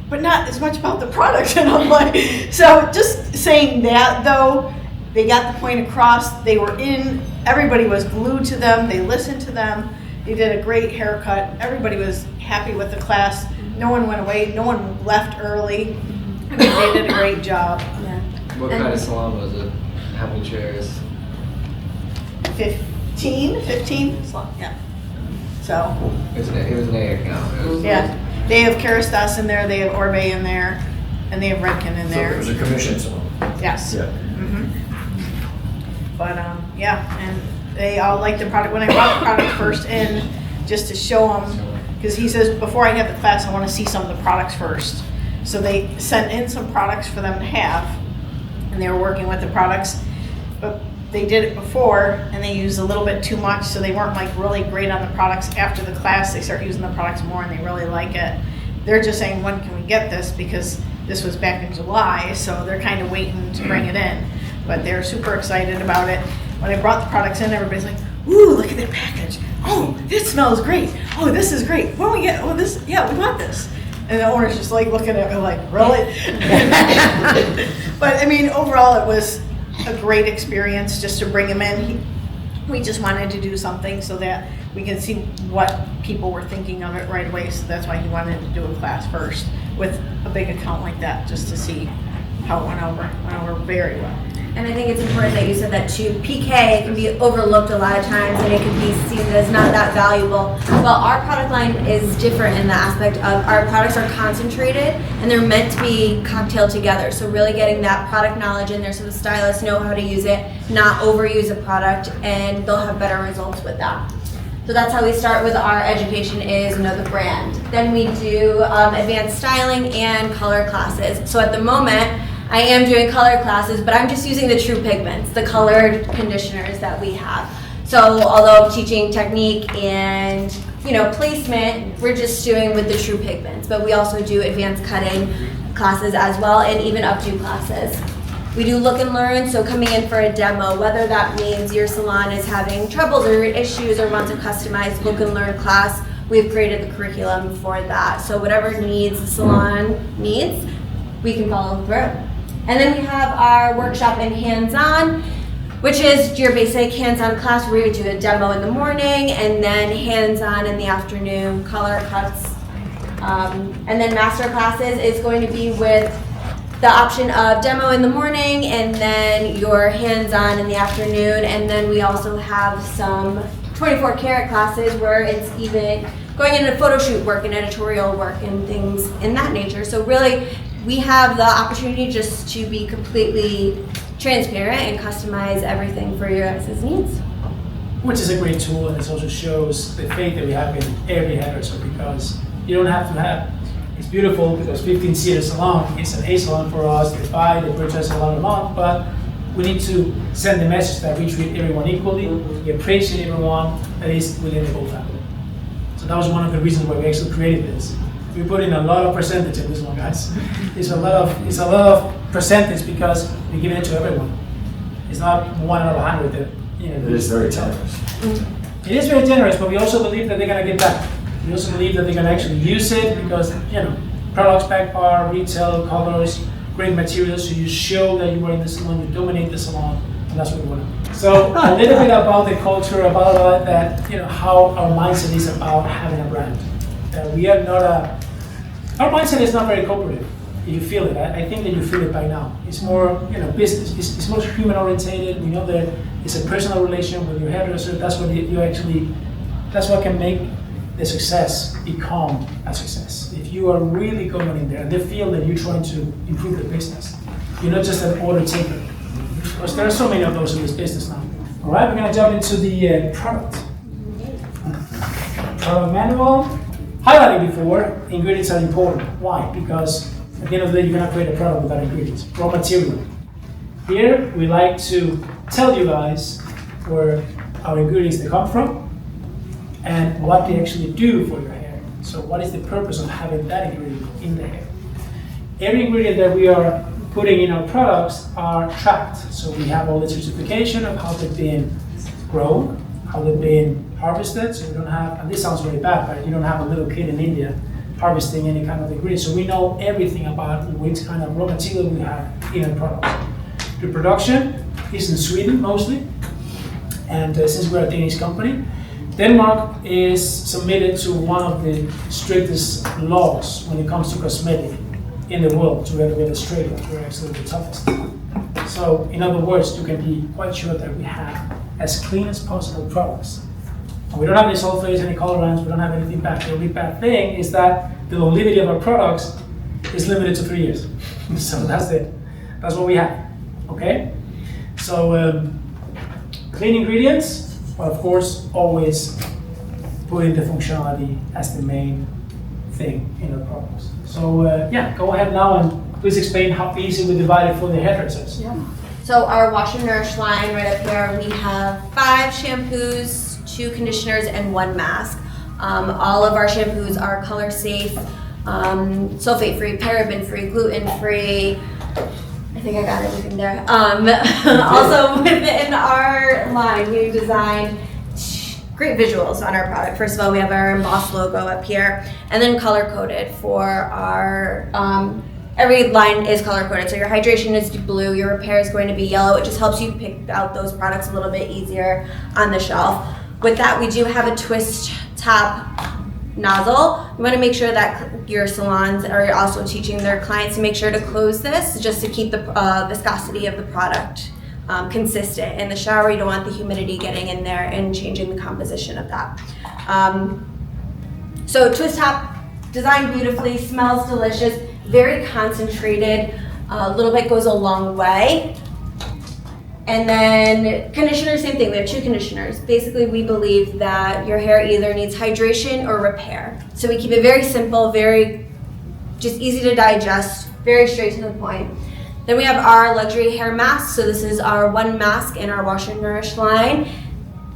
but not as much about the product. And I'm like, so just saying that though, they got the point across. They were in, everybody was glued to them. They listened to them. They did a great haircut. Everybody was happy with the class. No one went away. No one left early. I mean, they did a great job. Yeah. What kind of salon was it? How many chairs? 15? Yeah. So, It was an A account. It was- yeah. They have Kerastase in there, they have Orbe in there, and they have Redken in So there. it was a commission salon. Yes. Yeah. But, yeah, and they all liked the product. When I brought the product first in, just to show them, because he says, before I have the class, I want to see some of the products first. So they sent in some products for them to have, and they were working with the products. But they did it before, and they used a little bit too much, so they weren't like really great on the products. After the class, they start using the products more, and they really like it. They're just saying, when can we get this? Because this was back in July, so they're kind of waiting to bring it in. But they're super excited about it. When I brought the products in, everybody's like, ooh, look at that package. Oh, this smells great. Oh, this is great. When we get, oh, this, yeah, we want this. And the owner's just like looking at me like, really? But I mean, overall, it was a great experience just to bring him in. We just wanted to do something so that we can see what people were thinking of it right away. So that's why he wanted to do a class first with a big account like that, just to see how it went over. It went over very well. And I think it's important that you said that too. PK can be overlooked a lot of times and it can be seen as not that valuable. Well, our product line is different in the aspect of our products are concentrated and they're meant to be cocktailed together. So really getting that product knowledge in there so the stylists know how to use it, not overuse a product, and they'll have better results with that. So that's how we start with our education is know the brand. Then we do advanced styling and color classes. So at the moment, I am doing color classes, but I'm just using the True Pigments, the colored conditioners that we have. So So although I'm teaching technique and placement, we're just doing with the true pigments, but we also do advanced cutting classes as well, and even updo classes. We do look and learn, so coming in for a demo, whether that means your salon is having troubles or issues or wants a customized look and learn class, we've created the curriculum for that. So whatever needs the salon needs, we can follow through. And then we have our workshop and hands-on, which is your basic hands-on class where you do a demo in the morning and then hands-on in the afternoon, color cuts. And then master classes is going to be with the option of demo in the morning and then your hands-on in the afternoon. And then we also have some 24 karat classes where it's even going into photo shoot work and editorial work and things in that nature. So really, we have the opportunity just to be completely transparent and customize everything for your guys' needs. Which is a great tool, and it also shows the faith that we have in every hairdresser, because you don't have to have, it's beautiful because 15-seater salon is an A salon for us. They buy, they purchase a lot a month, but we need to send the message that we treat everyone equally, we appreciate everyone that is within the whole family. So that was one of the reasons why we actually created this. We put in a lot of percentage in this one, guys. It's a lot of percentage because we give it to everyone. It's not 1 out of 100 that, It is very generous. It is very generous, but we also believe that they're gonna get back. We also believe that they're gonna actually use it because, products, back bar, retail, colors, great materials, so you show that you are in the salon, you dominate the salon, and that's what we want to do. So a little bit about the culture, about that, how our mindset is about having a brand. Our mindset is not very corporate. You feel it. I think that you feel it by now. It's more, business. It's more human orientated. We know that it's a personal relation with your hairdresser. That's what that's what can make the success become a success. If you are really going in there and they feel that you're trying to improve the business, you're not just an order taker. Because there are so many of those in this business now. All right, we're gonna jump into the product. Product manual. Highlighted before, ingredients are important. Why? Because at the end of the day, you're gonna create a product without ingredients, raw material. Here, we like to tell you guys where our ingredients they come from and what they actually do for your hair. So what is the purpose of having that ingredient in the hair? Every ingredient that we are putting in our products are tracked. So we have all the certification of how they've been grown, how they've been harvested, so we don't have, and this sounds really bad, but you don't have a little kid in India harvesting any kind of ingredient. So we know everything about which kind of raw material we have in our products. The production is in Sweden mostly, and since we're a Danish company, Denmark is submitted to one of the strictest laws when it comes to cosmetic in the world, together with Australia. We're actually the toughest. So in other words, you can be quite sure that we have as clean as possible products. We don't have any sulfates, any colorants, we don't have anything bad. The only bad thing is that the longevity of our products is limited to 3 years. So that's it. That's what we have. Okay? So clean ingredients, but of course always putting the functionality as the main thing in our products. So go ahead now and please explain how easy we divide it for the hairdressers. Yeah. So our Wash and Nourish line right up here, we have 5 shampoos, 2 conditioners, and 1 mask. All of our shampoos are color safe, sulfate-free, paraben-free, gluten-free. I think I got everything there. Also within our line, we designed great visuals on our product. First of all, we have our embossed logo up here, and then color-coded for our, every line is color-coded. So your hydration is blue, your repair is going to be yellow. It just helps you pick out those products a little bit easier on the shelf. With that, we do have a twist top nozzle. We want to make sure that your salons are also teaching their clients to make sure to close this just to keep the viscosity of the product consistent. In the shower, you don't want the humidity getting in there and changing the composition of that. So twist top, designed beautifully, smells delicious, very concentrated, a little bit goes a long way. And then conditioner, same thing, we have 2 conditioners. Basically, we believe that your hair either needs hydration or repair. So we keep it very simple, very just easy to digest, very straight to the point. Then we have our luxury hair mask. So this is our 1 mask in our Wash and Nourish line.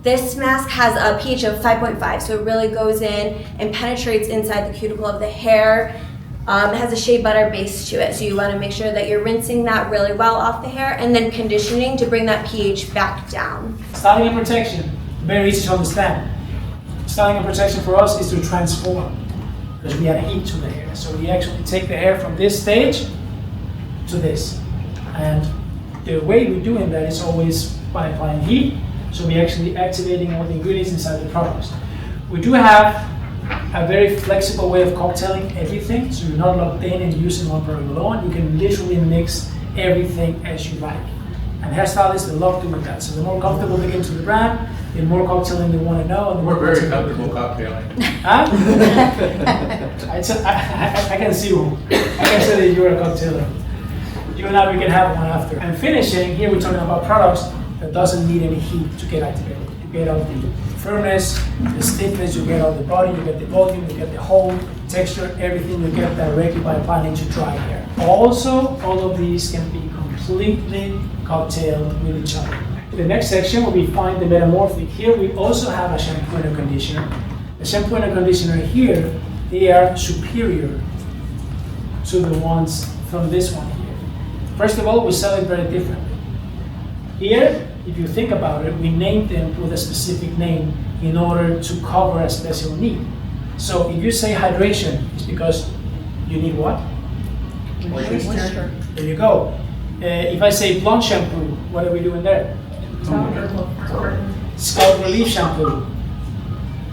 This mask has a pH of 5.5, so it really goes in and penetrates inside the cuticle of the hair. It has a shea butter base to it, so you want to make sure that you're rinsing that really well off the hair and then conditioning to bring that pH back down. Styling and protection, very easy to understand. Styling and protection for us is to transform, because we add heat to the hair. So we actually take the hair from this stage to this. And the way we're doing that is always by applying heat. So we're actually activating all the ingredients inside the products. We do have a very flexible way of cocktailing everything, so you're not locked in and using one product alone. You can literally mix everything as you like. And hairstylists love doing that. So the more comfortable they get into the brand, the more cocktailing they want to know. And the We're more very comfortable cocktailing. Huh? I can see you. I can say that you're a cocktailer. You and I, we can have one after. And finishing, here we're talking about products that doesn't need any heat to get activated. You get all the firmness, the stiffness, you get all the body, you get the volume, you get the whole texture, everything you get directly by applying it to dry hair. Also, all of these can be completely cocktailed with each other. The next section where we find the Metamorphic. Here we also have a shampoo and a conditioner. The shampoo and a conditioner here, they are superior to the ones from this one here. First of all, we sell it very differently. Here, if you think about it, we named them with a specific name in order to cover a special need. So if you say hydration, it's because you need what? Moisture. There you go. If I say blonde shampoo, what are we doing there? Scalp relief shampoo.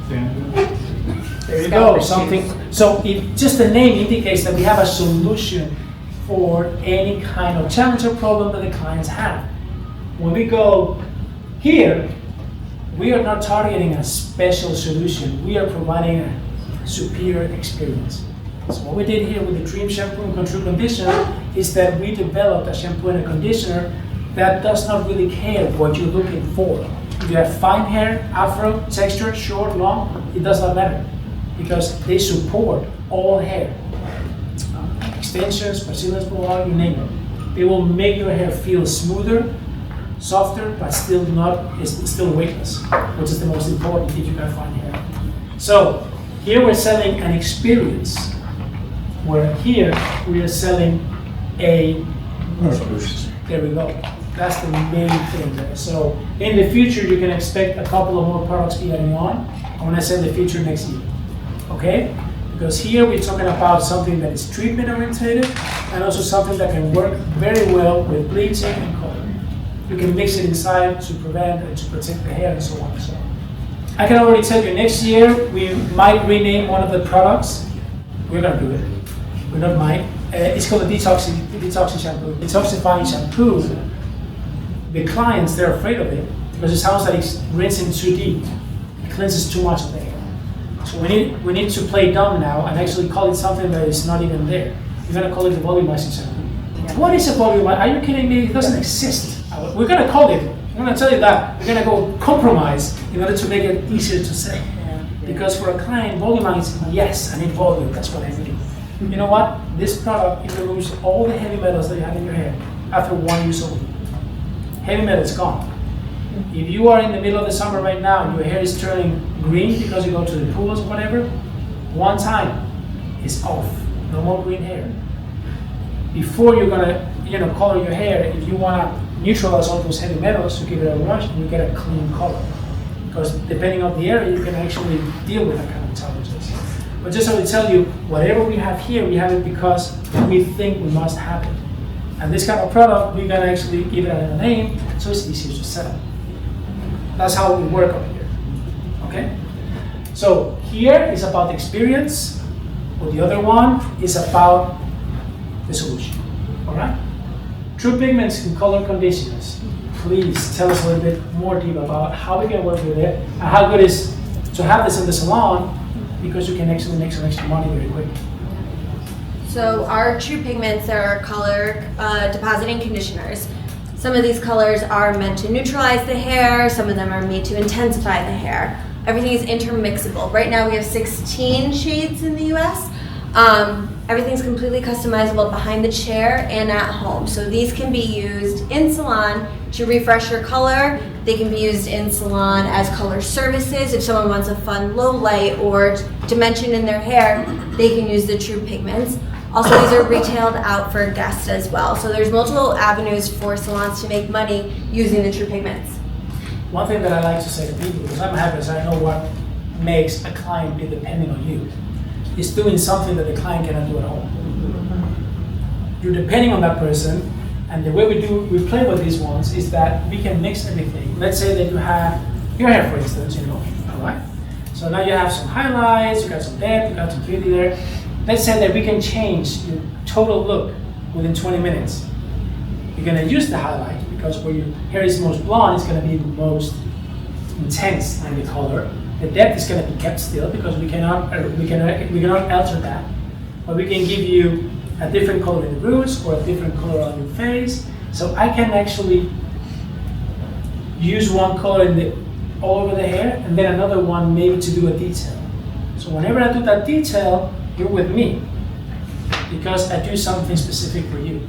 There you go, something. So if just the name indicates that we have a solution for any kind of challenge or problem that the clients have. When we go here, we are not targeting a special solution. We are providing a superior experience. So what we did here with the Dream Shampoo and Control Conditioner is that we developed a shampoo and a conditioner that does not really care what you're looking for. If you have fine hair, afro, texture, short, long, it does not matter because they support all hair. Extensions, Brazilian blowout, you name it. They will make your hair feel smoother, softer, but still weightless, which is the most important if you got fine hair. So here we're selling an experience, where here we are selling a solution. There we go. That's the main thing there. So in the future, you can expect a couple of more products be adding on. I want to say the future next year, okay? Because here we're talking about something that is treatment oriented and also something that can work very well with bleaching and coloring. You can mix it inside to prevent and to protect the hair and so on and so on. I can already tell you next year we might rename one of the products. We're gonna do it. We don't mind. It's called a detoxing shampoo. Detoxifying shampoo. The clients, they're afraid of it because it sounds like it's rinsing too deep. It cleanses too much of the hair. So we need to play dumb now and actually call it something that is not even there. We're gonna call it the Volumizing shampoo. What is a Volumizer? Are you kidding me? It doesn't exist. We're gonna call it. I'm gonna tell you that. We're gonna go compromise in order to make it easier to say. Because for a client, volumizing, yes, I need volume. That's what I need. You know what? This product, it removes all the heavy metals that you have in your hair after 1 use only. Heavy metal is gone. If you are in the middle of the summer right now, your hair is turning green because you go to the pools or whatever, one time, it's off. No more green hair. Before you're gonna, color your hair, if you wanna neutralize all those heavy metals to give it a wash, you get a clean color. Because depending on the area, you can actually deal with that kind of challenges. But just to tell you, whatever we have here, we have it because we think we must have it. And this kind of product, we're gonna actually give it a name, so it's easier to sell. That's how we work over here, okay? So here is about the experience, or the other one is about the solution, all right? True Pigments and color conditioners. Please tell us a little bit more deep about how we can work with it and how good it is to have this in the salon because you can actually make some extra money very quick. So our True Pigments are color depositing conditioners. Some of these colors are meant to neutralize the hair, some of them are made to intensify the hair. Everything is intermixable. Right now we have 16 shades in the US. Everything's completely customizable behind the chair and at home. So these can be used in salon to refresh your color They can be used in salon as color services. If someone wants a fun low light or dimension in their hair, they can use the True Pigments. Also, these are retailed out for guests as well. So there's multiple avenues for salons to make money using the True Pigments. One thing that I like to say to people, because I'm a hairdresser, I know what makes a client be depending on you. It's doing something that the client cannot do at home. You're depending on that person, and the way we play with these ones is that we can mix everything. Let's say that you have your hair, for instance, all right? So now you have some highlights, you got some depth, you got some beauty there. Let's say that we can change your total look within 20 minutes. You're gonna use the highlight because where your hair is most blonde, it's gonna be the most intense in the color. The depth is gonna be kept still because we cannot alter that. But we can give you a different color in the roots or a different color on your face. So I can actually use one color all over the hair and then another one maybe to do a detail. So whenever I do that detail, you're with me because I do something specific for you.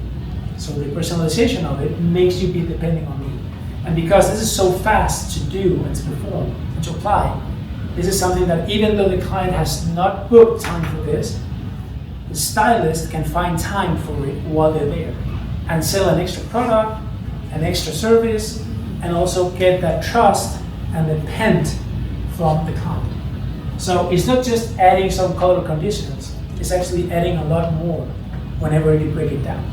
So the personalization of it makes you be depending on me. And because this is so fast to do and to perform and to apply, this is something that even though the client has not booked time for this, the stylist can find time for it while they're there and sell an extra product, an extra service, and also get that trust and the pent from the client. So it's not just adding some color conditioners, it's actually adding a lot more whenever you break it down.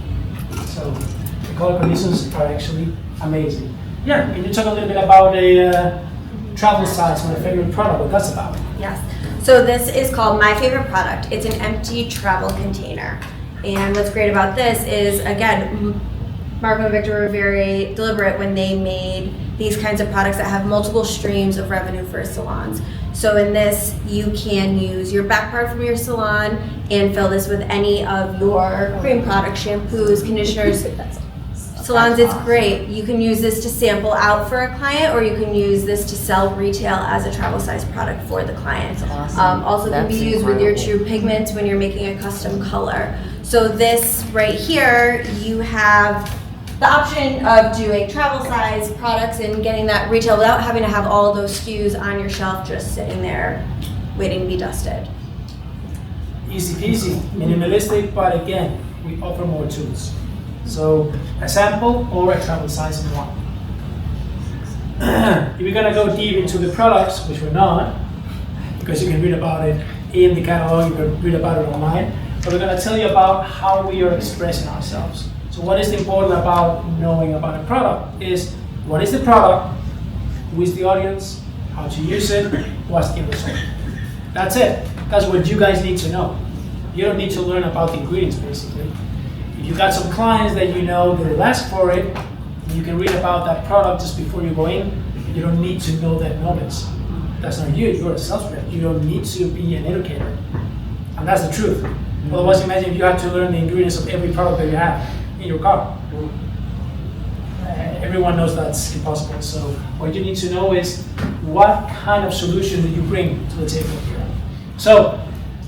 So the color conditions are actually amazing. Yeah, can you talk a little bit about a travel size, my favorite product, what that's about? Yes. So this is called My Favorite Product. It's an empty travel container. And what's great about this is, again, Marco and Victor were very deliberate when they made these kinds of products that have multiple streams of revenue for salons. So in this, you can use your back part from your salon and fill this with any of your cream products, shampoos, conditioners. Salons, it's great. You can use this to sample out for a client, or you can use this to sell retail as a travel size product for the client. Also can be used with your True Pigments when you're making a custom color. So this right here, you have the option of doing travel size products and getting that retail without having to have all those SKUs on your shelf just sitting there waiting to be dusted. Easy peasy, minimalistic, but again, we offer more tools. So a sample or a travel size in one. If we're gonna go deep into the products, which we're not, because you can read about it in the catalog, you can read about it online, but we're gonna tell you about how we are expressing ourselves. So what is important about knowing about a product is what is the product, who is the audience, how to use it, what's the end result. That's it. That's what you guys need to know. You don't need to learn about the ingredients basically. If you got some clients that you know that will ask for it, you can read about that product just before you go in. You don't need to know that knowledge. That's not you, you're a sales rep. You don't need to be an educator. And that's the truth. Otherwise, imagine if you had to learn the ingredients of every product that you have in your car. Everyone knows that's impossible. So what you need to know is what kind of solution do you bring to the table here. So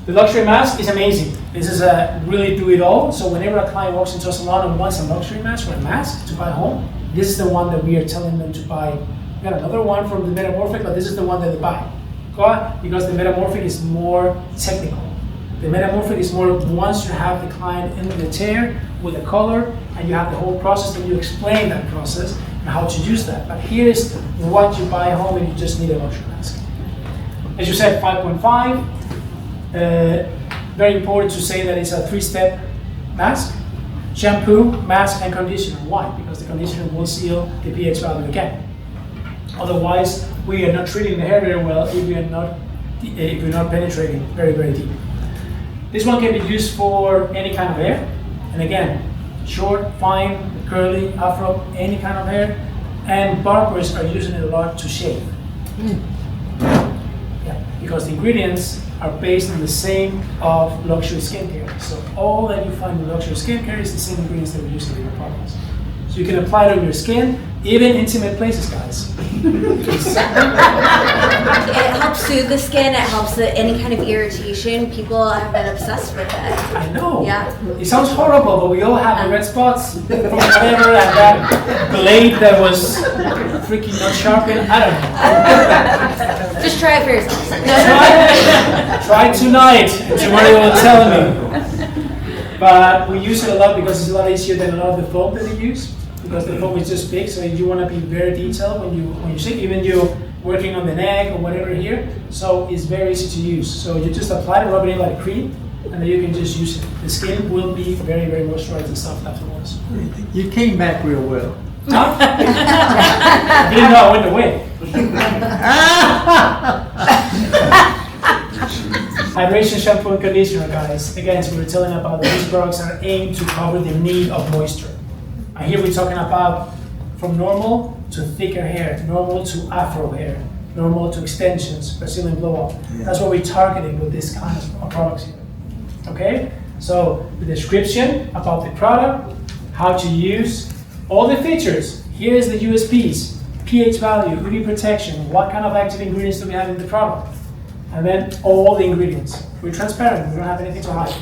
the luxury mask is amazing. This is a really do-it-all. So whenever a client walks into a salon and wants a luxury mask or a mask to buy home, this is the one that we are telling them to buy. We got another one from the Metamorphic, but this is the one that they buy. Why? Because the Metamorphic is more technical. The Metamorphic is more once you have the client in the chair with a color and you have the whole process and you explain that process and how to use that. But here's what you buy home and you just need a luxury mask. As you said, 5.5. Very important to say that it's a 3-step mask. Shampoo, mask, and conditioner. Why? Because the conditioner will seal the pH value again. Otherwise, we are not treating the hair very well if we're not penetrating very, very deep. This one can be used for any kind of hair. And again, short, fine, curly, afro, any kind of hair. And barbers are using it a lot to shave. Yeah, because the ingredients are based on the same of luxury skincare. So all that you find in luxury skincare is the same ingredients that we use in your products. So you can apply it on your skin, even intimate places, guys. It helps soothe the skin. It helps any kind of irritation. People have been obsessed with it. I know. Yeah. It sounds horrible, but we all have the red spots from whatever, and that blade that was freaking not sharpened. I don't know. Just try it for yourself. Try tonight, and tomorrow you will tell me. But we use it a lot because it's a lot easier than a lot of the foam that we use. Because the foam is just big, so you want to be very detailed when you shave. Even you're working on the neck or whatever here, so it's very easy to use. So you just apply it, rub it in like cream, and then you can just use it. The skin will be very, very moisturized and soft afterwards. You came back real well. Huh? I didn't know I went away. Hydration shampoo and conditioner, guys. Again, so we were telling about these products are aimed to cover the need of moisture. And here we're talking about from normal to thicker hair, normal to afro hair, normal to extensions, Brazilian blow-up. Yeah. That's what we're targeting with this kind of products here. Okay? So the description about the product, how to use, all the features. Here is the USPs, pH value, UV protection, what kind of active ingredients do we have in the product, and then all the ingredients. We're transparent, we don't have anything to hide.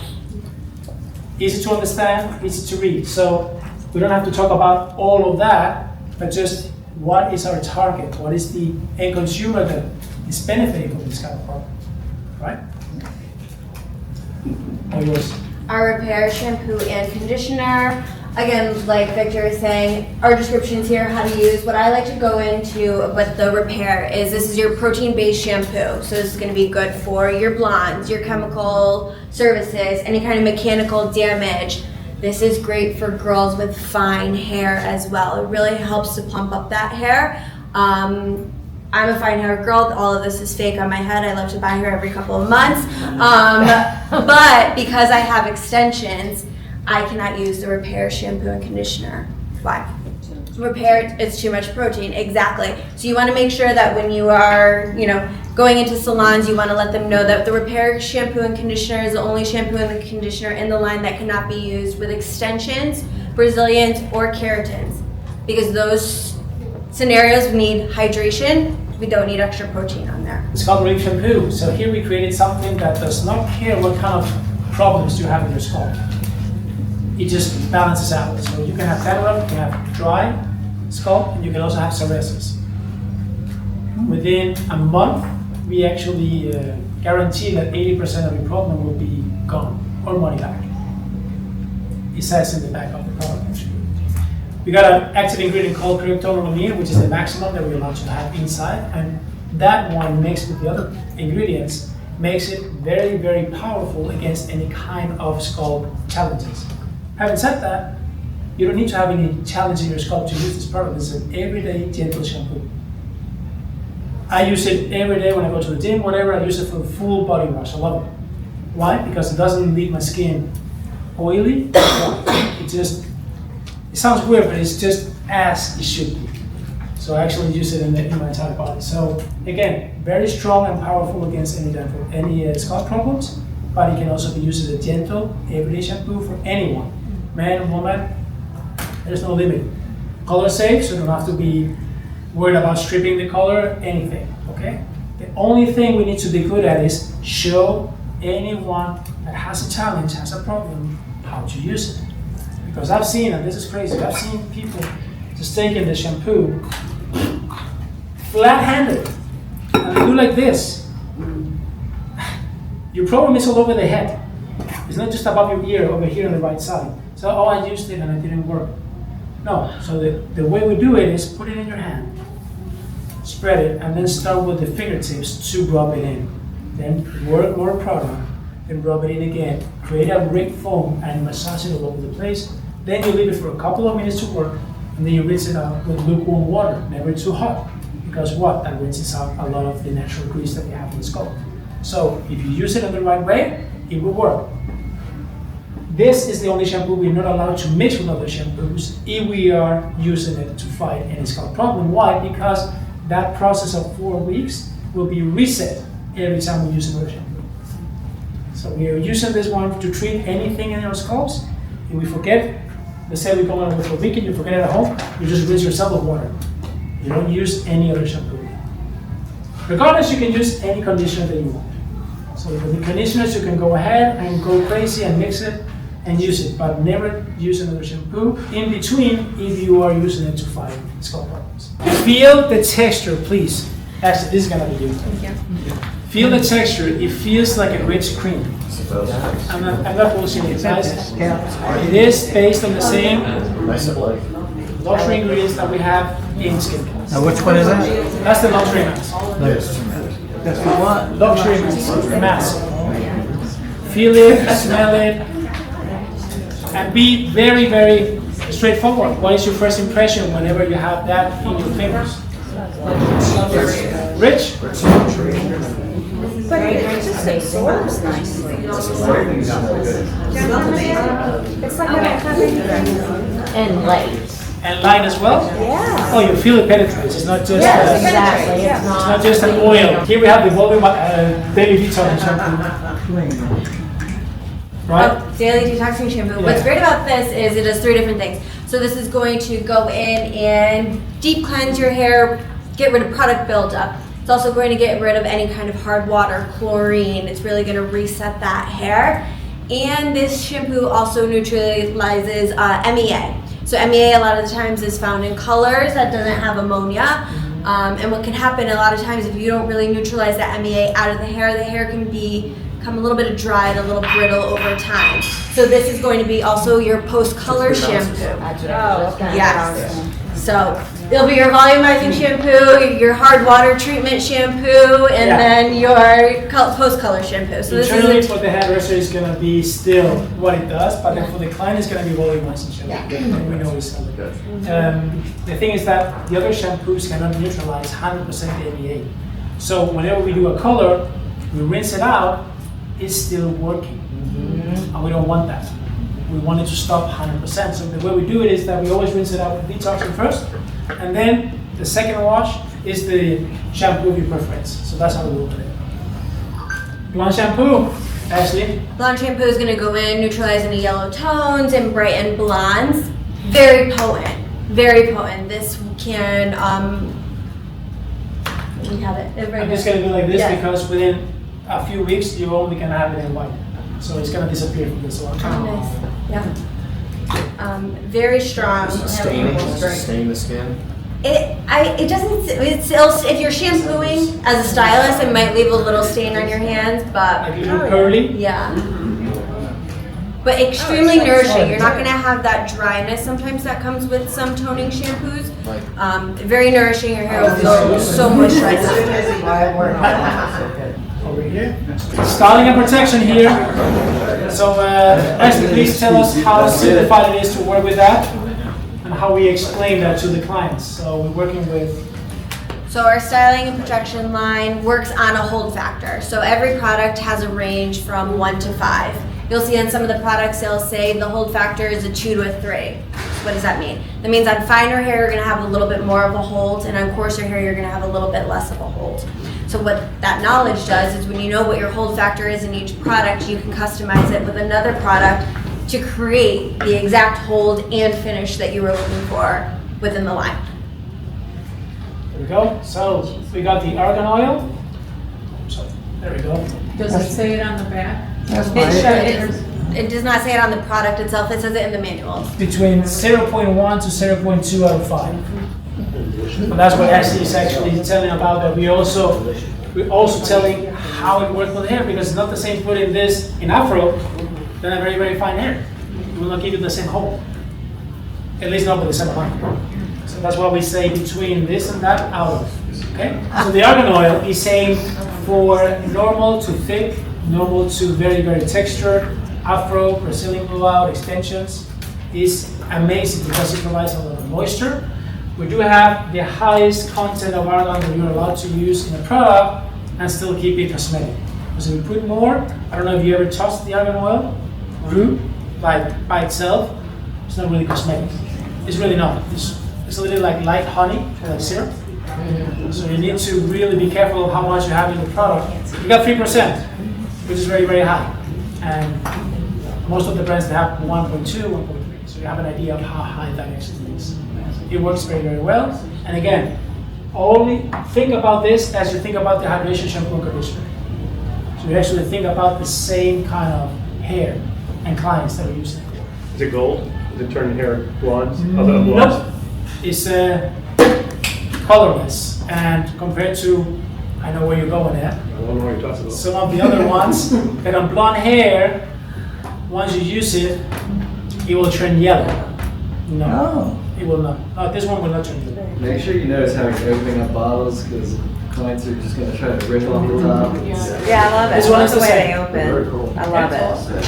Easy to understand, easy to read. So we don't have to talk about all of that, but just what is our target? What is the end consumer that is benefiting from this kind of product, right? All yours. Our repair shampoo and conditioner. Again, like Victor is saying, our descriptions here, how to use. What I like to go into with the repair is this is your protein-based shampoo. So this is going to be good for your blondes, your chemical services, any kind of mechanical damage. This is great for girls with fine hair as well. It really helps to plump up that hair. I'm a fine hair girl. All of this is fake on my head. I love to buy hair every couple of months. But because I have extensions, I cannot use the repair shampoo and conditioner. Why? Repair, it's too much protein, exactly. So you want to make sure that when you are, going into salons, you want to let them know that the repair shampoo and conditioner is the only shampoo and the conditioner in the line that cannot be used with extensions, Brazilians, or keratins. Because those scenarios we need hydration, we don't need extra protein on there. It's called Reef Shampoo. So here we created something that does not care what kind of problems you have in your scalp. It just balances out. So you can have dandruff, you can have dry scalp, and you can also have psoriasis. Within a month, we actually guarantee that 80% of your problem will be gone or money back. It says in the back of the product actually. We got an active ingredient called kryptonoluene, which is the maximum that we're allowed to have inside, and that one mixed with the other ingredients makes it very, very powerful against any kind of scalp challenges. Having said that, you don't need to have any challenge in your scalp to use this product. It's an everyday gentle shampoo. I use it every day when I go to the gym, whatever. I use it for a full body wash. I love it. Why? Because it doesn't leave my skin oily. It sounds weird, but it's just as it should be. So I actually use it in my entire body. So again, very strong and powerful against any scalp problems, but it can also be used as a gentle, everyday shampoo for anyone. Man, woman, there's no limit. Color safe, so you don't have to be worried about stripping the color, anything, okay? The only thing we need to be good at is show anyone that has a challenge, has a problem, how to use it. Because I've seen, and this is crazy, I've seen people just taking the shampoo flat-handed, and they do like this. Your problem is all over the head. It's not just above your ear, over here on the right side. So, oh, I used it and it didn't work. No, so the way we do it is put it in your hand, spread it, and then start with the fingertips to rub it in. Then work more product, then rub it in again. Create a rig foam and massage it all over the place. Then you leave it for a couple of minutes to work, and then you rinse it out with lukewarm water, never too hot. Because what? That rinses out a lot of the natural grease that we have in the scalp. So if you use it in the right way, it will work. This is the only shampoo we're not allowed to mix with other shampoos if we are using it to fight any scalp problem. Why? Because that process of 4 weeks will be reset every time we use another shampoo. So we are using this one to treat anything in our scalps. If we forget, let's say we go on for a weekend, you forget it at home, you just rinse yourself with water. You don't use any other shampoo. Regardless, you can use any conditioner that you want. So with the conditioners, you can go ahead and go crazy and mix it and use it, but never use another shampoo in between if you are using it to fight scalp problems. Feel the texture, please. Actually, this is gonna be you. Feel the texture. It feels like a rich cream. I'm not bullshitting, guys. It is based on the same luxury ingredients that we have in skincare. Now, which one is that? That's the luxury mask. That's the one. Luxury mask. Feel it, smell it, and be very, very straightforward. What is your first impression whenever you have that in your fingers? Rich? But it just absorbs nicely. It's like And light. And light as well? Yeah. Oh, you feel it penetrates. It's not just Exactly. Yeah. It's it's not. not just an oil. Here we have the daily detox shampoo. Right? Daily detoxing shampoo. What's great about this is it does 3 different things. So this is going to go in and deep cleanse your hair, get rid of product buildup. It's also going to get rid of any kind of hard water, chlorine. It's really going to reset that hair. And this shampoo also neutralizes MEA. So MEA a lot of the times is found in colors that doesn't have ammonia. And what can happen a lot of times if you don't really neutralize that MEA out of the hair can become a little bit dried, a little brittle over time. So this is going to be also your post-color shampoo. Yes. So it'll be your volumizing shampoo, your hard water treatment shampoo, and then your post-color shampoo. So this Internally is for the hairdresser is going to be still what it does, but then for the client it's going to be volumizing shampoo. And we know it's going to be good. The thing is that the other shampoos cannot neutralize 100% the MEA. So whenever we do a color, we rinse it out, it's still working. And we don't want that. We want it to stop 100%. So the way we do it is that we always rinse it out with detoxing first, and then the second wash is the shampoo of your preference. So that's how we work with it. Blonde shampoo, Ashley. blonde shampoo is going to go in, neutralize any yellow tones and brighten blondes. Very potent. Very potent. This can we have it. I'm just going to do like this because within a few weeks you're only going to have it in white. So it's going to disappear from this one. Oh, nice. Yeah. Very strong. Stain the skin. It doesn't. If you're shampooing as a stylist, it might leave a little stain on your hands, but Like a little curly. yeah. But extremely nourishing. You're not going to have that dryness sometimes that comes with some toning shampoos. Very nourishing. Your hair will feel so moisturized. Over here. Styling and protection here. So, Ashley, please tell us how simplified it is to work with that and how we explain that to the clients. So, we're working with. So our styling and protection line works on a hold factor. So every product has a range from 1 to 5. You'll see on some of the products they'll say the hold factor is a 2 to a 3. What does that mean? That means on finer hair you're going to have a little bit more of a hold, and on coarser hair you're going to have a little bit less of a hold. So what that knowledge does is when you know what your hold factor is in each product, you can customize it with another product to create the exact hold and finish that you were looking for within the line. There we go. So, we got the argan oil. So, there we go. Does it say it on the back? That's It does not say it on the product itself, it says it in the manuals. Between 0.1 to 0.2 out of 5. And that's what Ashley is actually telling about, that we're also telling how it works with hair, because it's not the same putting this in afro than a very, very fine hair. It will not give you the same hold. At least not with the same amount. So that's why we say between this and that, out of. Okay? So the argan oil is saying for normal to thick, normal to very, very textured, afro, Brazilian blowout, extensions, is amazing because it provides a lot of moisture. We do have the highest content of argan that you're allowed to use in a product and still keep it cosmetic. Because if we put more, I don't know if you ever touched the argan oil, root, like by itself, it's not really cosmetic. It's really not. It's a little like light honey, or like syrup. So you need to really be careful of how much you have in the product. You got 3%, which is very, very high. And most of the brands they have 1.2, 1.3. So you have an idea of how high that actually is. It works very, very well. And again, only think about this as you think about the hydration shampoo and conditioner. So you actually think about the same kind of hair and clients that are using it. Is it gold? Is it turning hair blonde? Nope. It's colorless, and compared to, I know where you're going at, I don't know what you're talking about. some of the other ones that are blonde hair, once you use it, it will turn yellow. No, Oh. it will not. No, this one will not turn yellow. Make sure you notice how you're opening up bottles because clients are just gonna try to rip off the top. Yeah, I love it. This I one love is the the way same. they open. Very cool. I love it.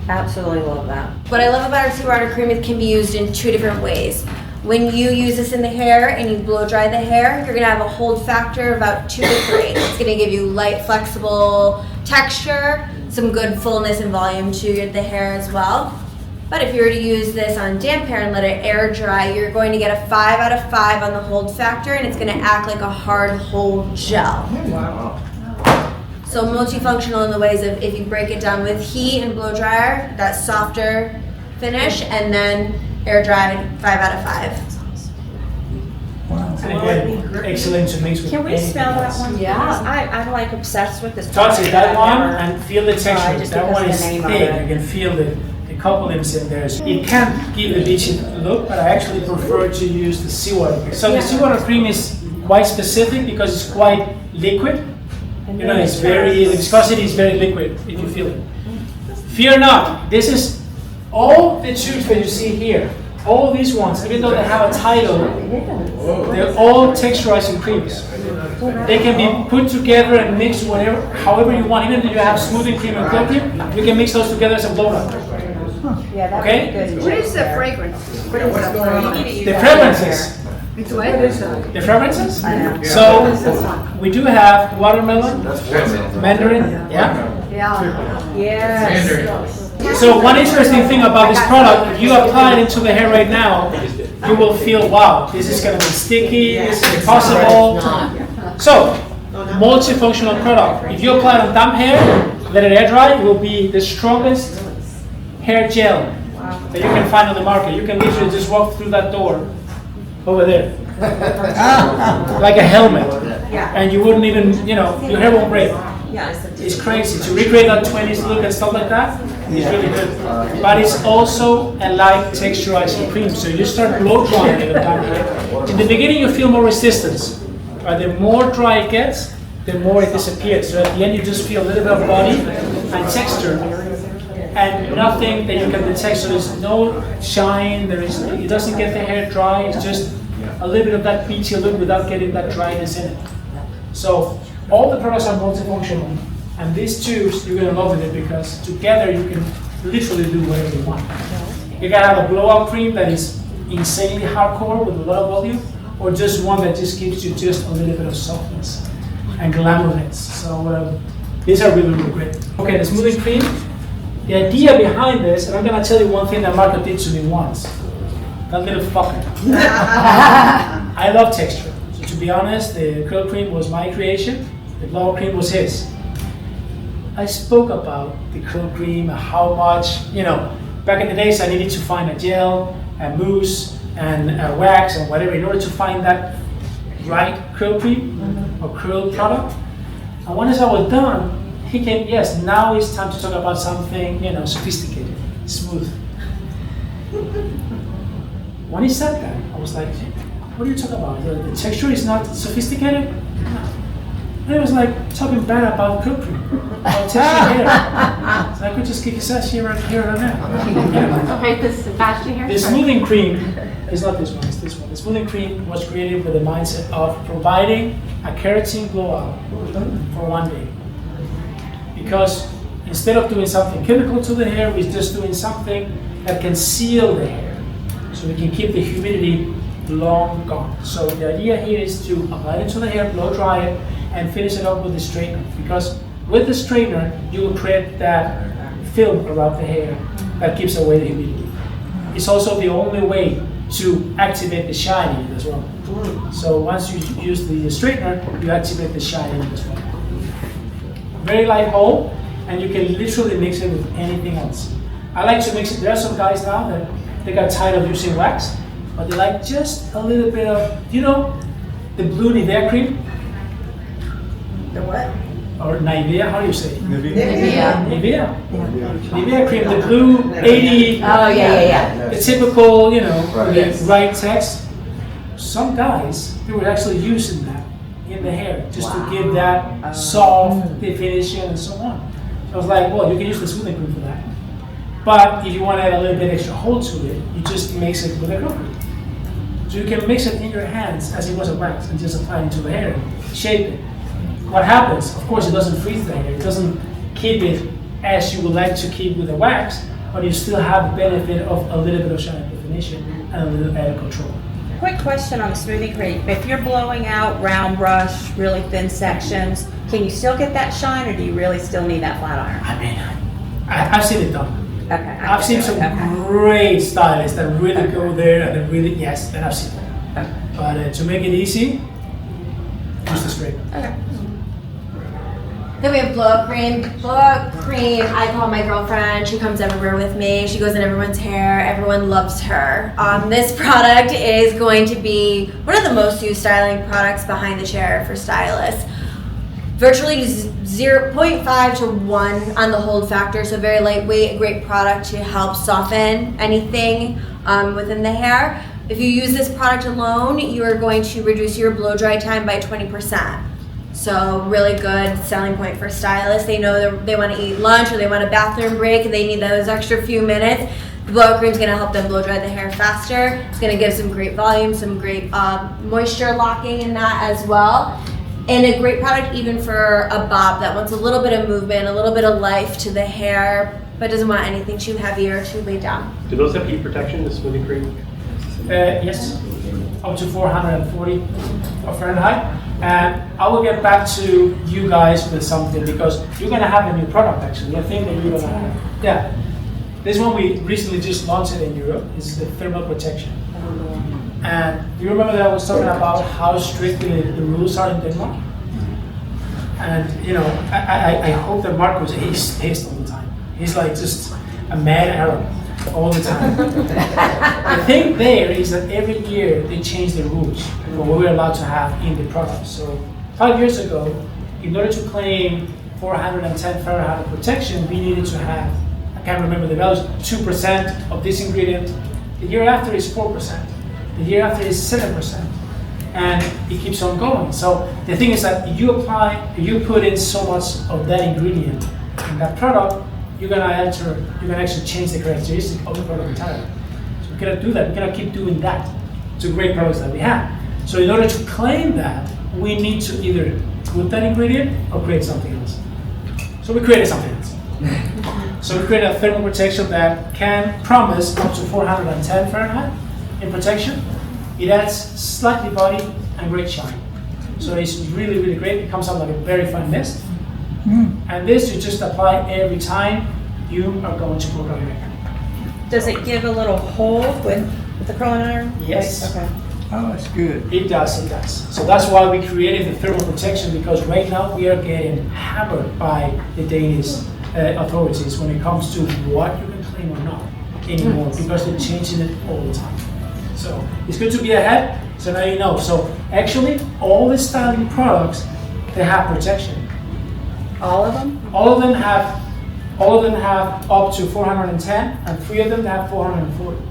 Absolutely love that. What I love about our Seawater cream, it can be used in 2 different ways. When you use this in the hair and you blow dry the hair, you're gonna have a hold factor of about 2 to 3. It's gonna give you light, flexible texture, some good fullness and volume to the hair as well. But if you were to use this on damp hair and let it air dry, you're going to get a 5 out of 5 on the hold factor, and it's gonna act like a hard hold gel. Wow. So multifunctional in the ways of if you break it down with heat and blow dryer, that softer finish, and then air dried, 5 out of 5. Wow. And again, excellent to mix with Can we anything smell that else. one? Yeah. I'm like obsessed with this. Touch it, that I've one, never and feel the texture. just That because one of is the name of thick, it. you can feel the couplings in there. It can give the beachy look, but I actually prefer to use the Seawater. So the Seawater cream is quite specific because it's quite liquid. You know, it's very, the viscosity is very liquid if you feel it. Fear not, this is all the tubes that you see here. All these ones, even though they have a title, they're all texturizing creams. They can be put together and mixed whatever, however you want. Even if you have smoothing cream and curl cream, you can mix those together as a blow dry. Yeah, that Okay. would be good. What is the fragrance? What is the fragrance? The fragrances. It's what? The fragrances? I know. So we do have watermelon, Mandarin, yeah. Yeah. Yes. So one interesting thing about this product, if you apply it into the hair right now, you will feel, wow, this is gonna be sticky, this is possible. So, multifunctional product. If you apply it on damp hair, let it air dry, it will be the strongest hair gel that you can find on the market. You can literally just walk through that door over there, like a helmet, and you wouldn't even, you know, your hair won't break. It's crazy to recreate that 20s look and stuff like that. It's really good, but it's also a light texturizing cream. So you start blow drying it down here. In the beginning, you feel more resistance, but the more dry it gets, the more it disappears. So at the end, you just feel a little bit of body and texture, and nothing that you can detect. So there's no shine. It doesn't get the hair dry. It's just a little bit of that peachy look without getting that dryness in it. So all the products are multifunctional, and these tubes, you're gonna love it because together you can literally do whatever you want. You can have a blowout cream that is insanely hardcore with a lot of volume, or just one that just gives you just a little bit of softness and glamourness. So these are really, really great. Okay, the smoothing cream. The idea behind this, and I'm gonna tell you one thing that Marco did to me once. That little fucker. I love texture. So to be honest, the curl cream was my creation. The blowout cream was his. I spoke about the curl cream, how much, you know, back in the days I needed to find a gel, a mousse, and a wax, and whatever in order to find that right curl cream or curl product. And once I was done, he came, yes, now it's time to talk about something, you know, sophisticated, smooth. When he said that, I was like, what are you talking about? The texture is not sophisticated? No. And it was like talking bad about curl cream, about texture hair. So I could just kick his ass here right now. Okay, this Sebastian here. The smoothing cream is not this one, it's this one. The smoothing cream was created with the mindset of providing a keratin blowout for one day. Because instead of doing something chemical to the hair, we're just doing something that can seal the hair. So we can keep the humidity long gone. So the idea here is to apply it to the hair, blow dry it, and finish it up with the straightener. Because with the straightener, you will create that film around the hair that keeps away the humidity. It's also the only way to activate the shine in it as well. So once you use the straightener, you activate the shine in it as well. Very light hold, and you can literally mix it with anything else. I like to mix it. There are some guys now that they got tired of using wax, but they like just a little bit of, you know, the blue Nivea cream, The what? or Nivea, how do you say it? Yeah. Nivea. Nivea cream, the blue 80, Oh, yeah. the typical, you know, Right. the right text. Some guys, they were actually using that in the hair just to give that soft definition and so on. So I was like, well, you can use the smoothing cream for that. But if you want to add a little bit extra hold to it, you just mix it with a curl cream. So you can mix it in your hands as it was a wax and just apply it into the hair, shape it. What happens, of course, it doesn't freeze the hair. It doesn't keep it as you would like to keep with a wax, but you still have the benefit of a little bit of shine definition and a little added control. Quick question on the smoothing cream. If you're blowing out round brush, really thin sections, can you still get that shine, or do you really still need that flat iron? I mean, I've seen it done. Okay. I've seen some great stylists that really go there and they really, yes, and I've seen it. Okay. But to make it easy, use the spray. Okay. Then we have blow up cream. Blow up cream, I call my girlfriend. She comes everywhere with me. She goes in everyone's hair. Everyone loves her. This product is going to be one of the most used styling products behind the chair for stylists. Virtually 0.5 to 1 on the hold factor, so very lightweight, a great product to help soften anything within the hair. If you use this product alone, you are going to reduce your blow dry time by 20%. So really good selling point for stylists. They know they want to eat lunch or they want a bathroom break and they need those extra few minutes. The blow cream is going to help them blow dry the hair faster. It's going to give some great volume, some great moisture locking in that as well. And a great product even for a bob that wants a little bit of movement, a little bit of life to the hair, but doesn't want anything too heavy or too laid down. Do those have heat protection, the smoothing cream? Yes, up to 440 Fahrenheit. And I will get back to you guys with something because you're gonna have a new product actually. I think that you're gonna have. Yeah, this one we recently just launched it in Europe. It's the thermal protection. And do you remember that I was talking about how strict the rules are in Denmark? And you know, I hope that Marcos, he's pissed all the time. He's like just a mad Arab all the time. The thing there is that every year they change the rules for what we're allowed to have in the product. So 5 years ago, in order to claim 410 Fahrenheit protection, we needed to have, I can't remember the values, 2% of this ingredient. The year after is 4%. The year after is 7%. And it keeps on going. So the thing is that you put in so much of that ingredient in that product, you're gonna actually change the characteristics of the product entirely. So we cannot do that. We cannot keep doing that to great products that we have. So in order to claim that, we need to either put that ingredient or create something else. So we created something else. So we created a thermal protection that can promise up to 410 Fahrenheit in protection. It adds slightly body and great shine. So it's really, really great. It comes out like a very fine mist. And this you just apply every time you are going to blow dry your hair. Does it give a little hold with the curling iron? Yes. Okay. Oh, that's good. It does, it does. So that's why we created the thermal protection because right now we are getting hammered by the Danish authorities when it comes to what you can claim or not anymore because they're changing it all the time. So it's good to be ahead, so now you know. So actually, all the styling products, they have protection. All of them? All of them have up to 410, and 3 of them have 440.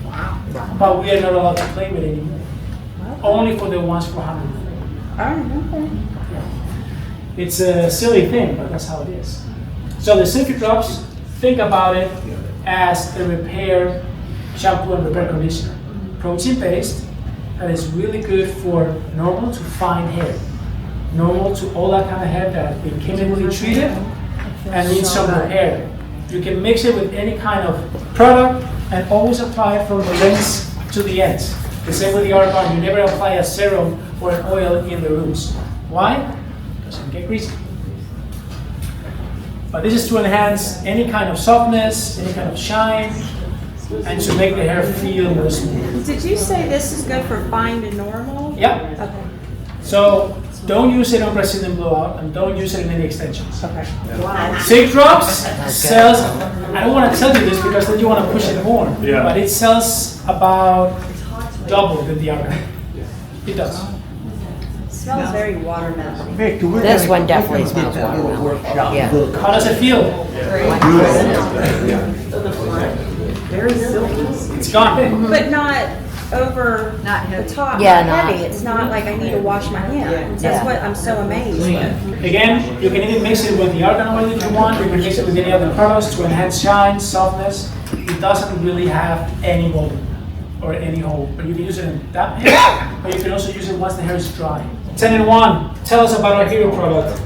Wow. But we are not allowed to claim it anymore. Only for the ones 440. Okay. It's a silly thing, but that's how it is. So the Silky Drops, think about it as a repair shampoo and repair conditioner. Protein-based, that is really good for normal to fine hair. Normal to all that kind of hair that has been chemically treated and needs some repair. You can mix it with any kind of product and always apply it from the rings to the ends. The same with the argan, you never apply a serum or an oil in the roots. Why? Because it can get greasy. But this is to enhance any kind of softness, any kind of shine, and to make the hair feel more smooth. Did you say this is good for fine to normal? Yep. Okay. So don't use it on Brazilian blowout and don't use it in any extensions. Okay. Silk Drops sells, I don't want to tell you this because then you want to push it more, Yeah. but it sells about double than the other. It does. smells very watermelon. Victor, we're This gonna- one definitely we're gonna smells get that little watermelon. workshop Yeah. book. How does it feel? Very silky. It's gone. But not over the top, Yeah, not not- heavy. It's not like I need to wash my hands. That's Yeah. what I'm so amazed with. Again, you can even mix it with the argan oil if you want. You can mix it with any other products to enhance shine, softness. It doesn't really have any volume or any hole, but you can use it in that hair, but you can also use it once the hair is dry. 10-in-1, tell us about our hero product.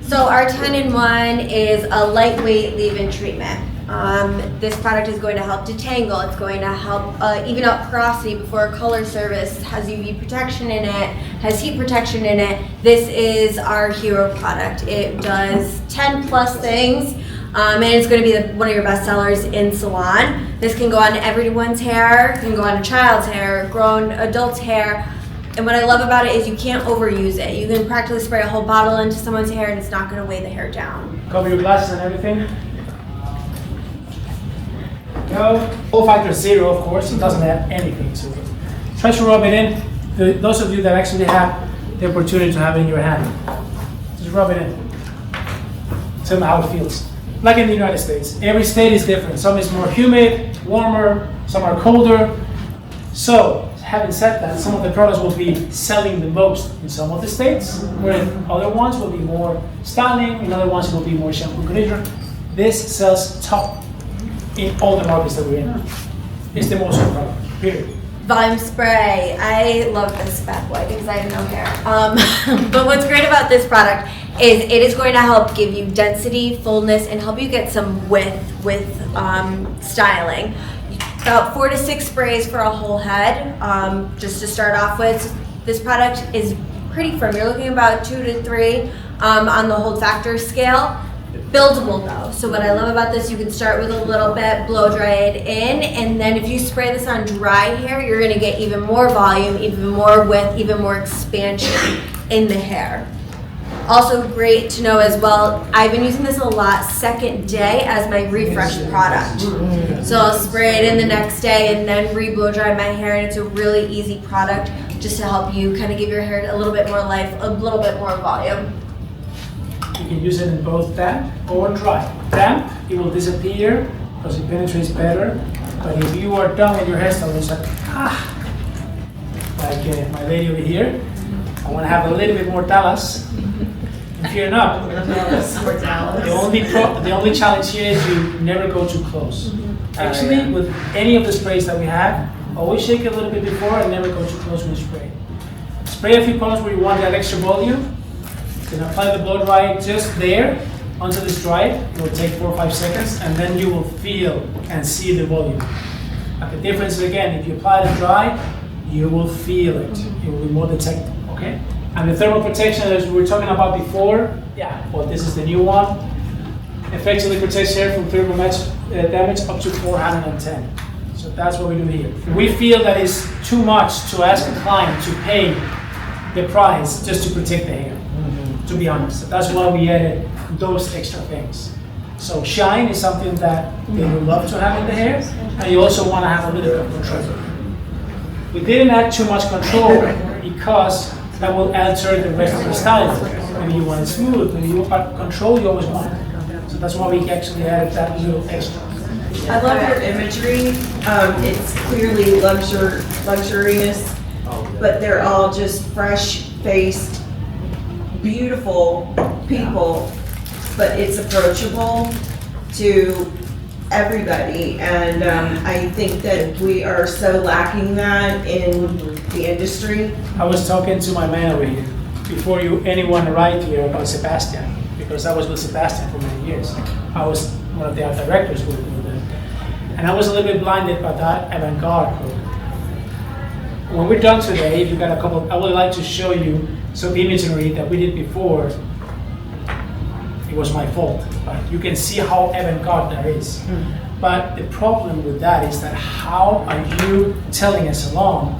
So our 10-in-1 is a lightweight leave-in treatment. This product is going to help detangle. It's going to help even out porosity before color service. Has UV protection in it. Has heat protection in it. This is our hero product. It does 10 plus things, and it's going to be one of your best sellers in salon. This can go on everyone's hair. Can go on a child's hair, grown adult's hair. And what I love about it is you can't overuse it. You can practically spray a whole bottle into someone's hair, and it's not going to weigh the hair down. Cover your glasses and everything. Go. Full factor 0, of course. It doesn't add anything to it. Try to rub it in. Those of you that actually have the opportunity to have it in your hand, just rub it in. Tell me how it feels. Like in the United States, every state is different. Some is more humid, warmer, some are colder. So, having said that, some of the products will be selling the most in some of the states, where other ones will be more styling, in other ones will be more shampoo conditioner. This sells top in all the markets that we're in. It's the most product, period. Volume spray. I love this bad boy because I have no hair. But what's great about this product is it is going to help give you density, fullness, and help you get some width with styling. About 4 to 6 sprays for a whole head. Just to start off with, this product is pretty firm. You're looking about 2 to 3 on the hold factor scale. Buildable though. So what I love about this, you can start with a little bit, blow dry it in, and then if you spray this on dry hair, you're gonna get even more volume, even more width, even more expansion in the hair. Also great to know as well, I've been using this a lot second day as my refresh product. So I'll spray it in the next day and then re-blow dry my hair, and it's a really easy product just to help you kind of give your hair a little bit more life, a little bit more volume. You can use it in both damp or dry. Damp, it will disappear because it penetrates better. But if you are done with your hairstyle, it's like, like my lady over here, I want to have a little bit more Dallas. And fear not. The only challenge here is you never go too close. Actually, with any of the sprays that we have, always shake it a little bit before and never go too close when you spray. Spray a few points where you want that extra volume. Then apply the blow dry just there until it's dry. It will take 4 or 5 seconds, and then you will feel and see the volume. And the difference is, again, if you apply it dry, you will feel it. It will be more detectable, okay? And the thermal protection, as we were talking about before, well, this is the new one. Effectively protects hair from thermal damage up to 410. So that's what we do here. We feel that it's too much to ask a client to pay the price just to protect the hair. To be honest, that's why we added those extra things. So shine is something that they would love to have in the hair, and you also want to have a little bit of control. We didn't add too much control because that will alter the rest of the style. Maybe you want it smooth, maybe you want control, you always want it. So that's why we actually added that little extra. I love your imagery. It's clearly luxurious, but they're all just fresh-faced, beautiful people, but it's approachable to everybody, and I think that we are so lacking that in the industry. I was talking to my man over here before anyone arrived here about Sebastian, because I was with Sebastian for many years. I was one of the art directors with him, and I was a little bit blinded by that avant-garde. When we're done today, if you got a couple, I would like to show you some imagery that we did before. It was my fault, but you can see how avant-garde that is. But the problem with that is that how are you telling a salon,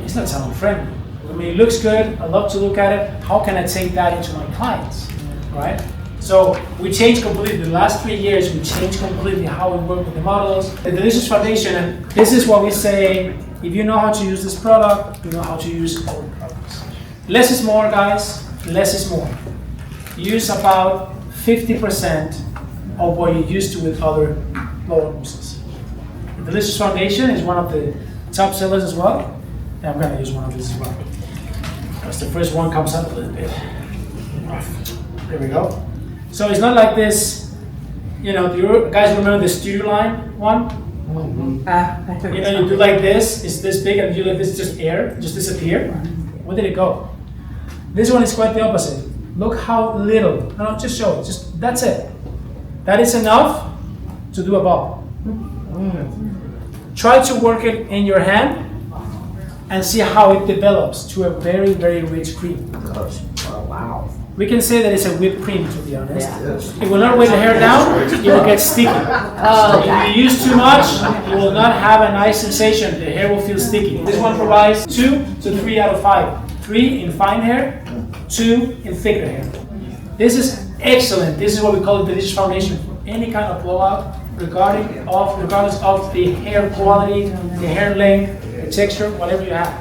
it's not salon friendly. I mean, it looks good, I love to look at it, how can I take that into my clients, right? So we changed completely, the last 3 years we changed completely how we work with the models. The Delicious Foundation, and this is what we say, if you know how to use this product, you know how to use our products. Less is more, guys. Less is more. Use about 50% of what you used to with other blow-on mousses. The Delicious Foundation is one of the top sellers as well. And I'm gonna use one of these as well. Because the first one comes out a little bit rough. There we go. So it's not like this, you know, do you guys remember the Studio Line one? You know, you do like this, it's this big, and you like this, just air, just disappear. Where did it go? This one is quite the opposite. Look how little, no, just show it, just, that's it. That is enough to do a ball. Try to work it in your hand and see how it develops to a very, very rich cream. Wow. We can say that it's a whipped cream, to be honest. It will not weigh the hair down, it will get sticky. If you use too much, you will not have a nice sensation, the hair will feel sticky. This one provides 2 to 3 out of 5. 3 in fine hair, 2 in thicker hair. This is excellent. This is what we call the Delicious Foundation for any kind of blowout, regardless of the hair quality, the hair length, the texture, whatever you have.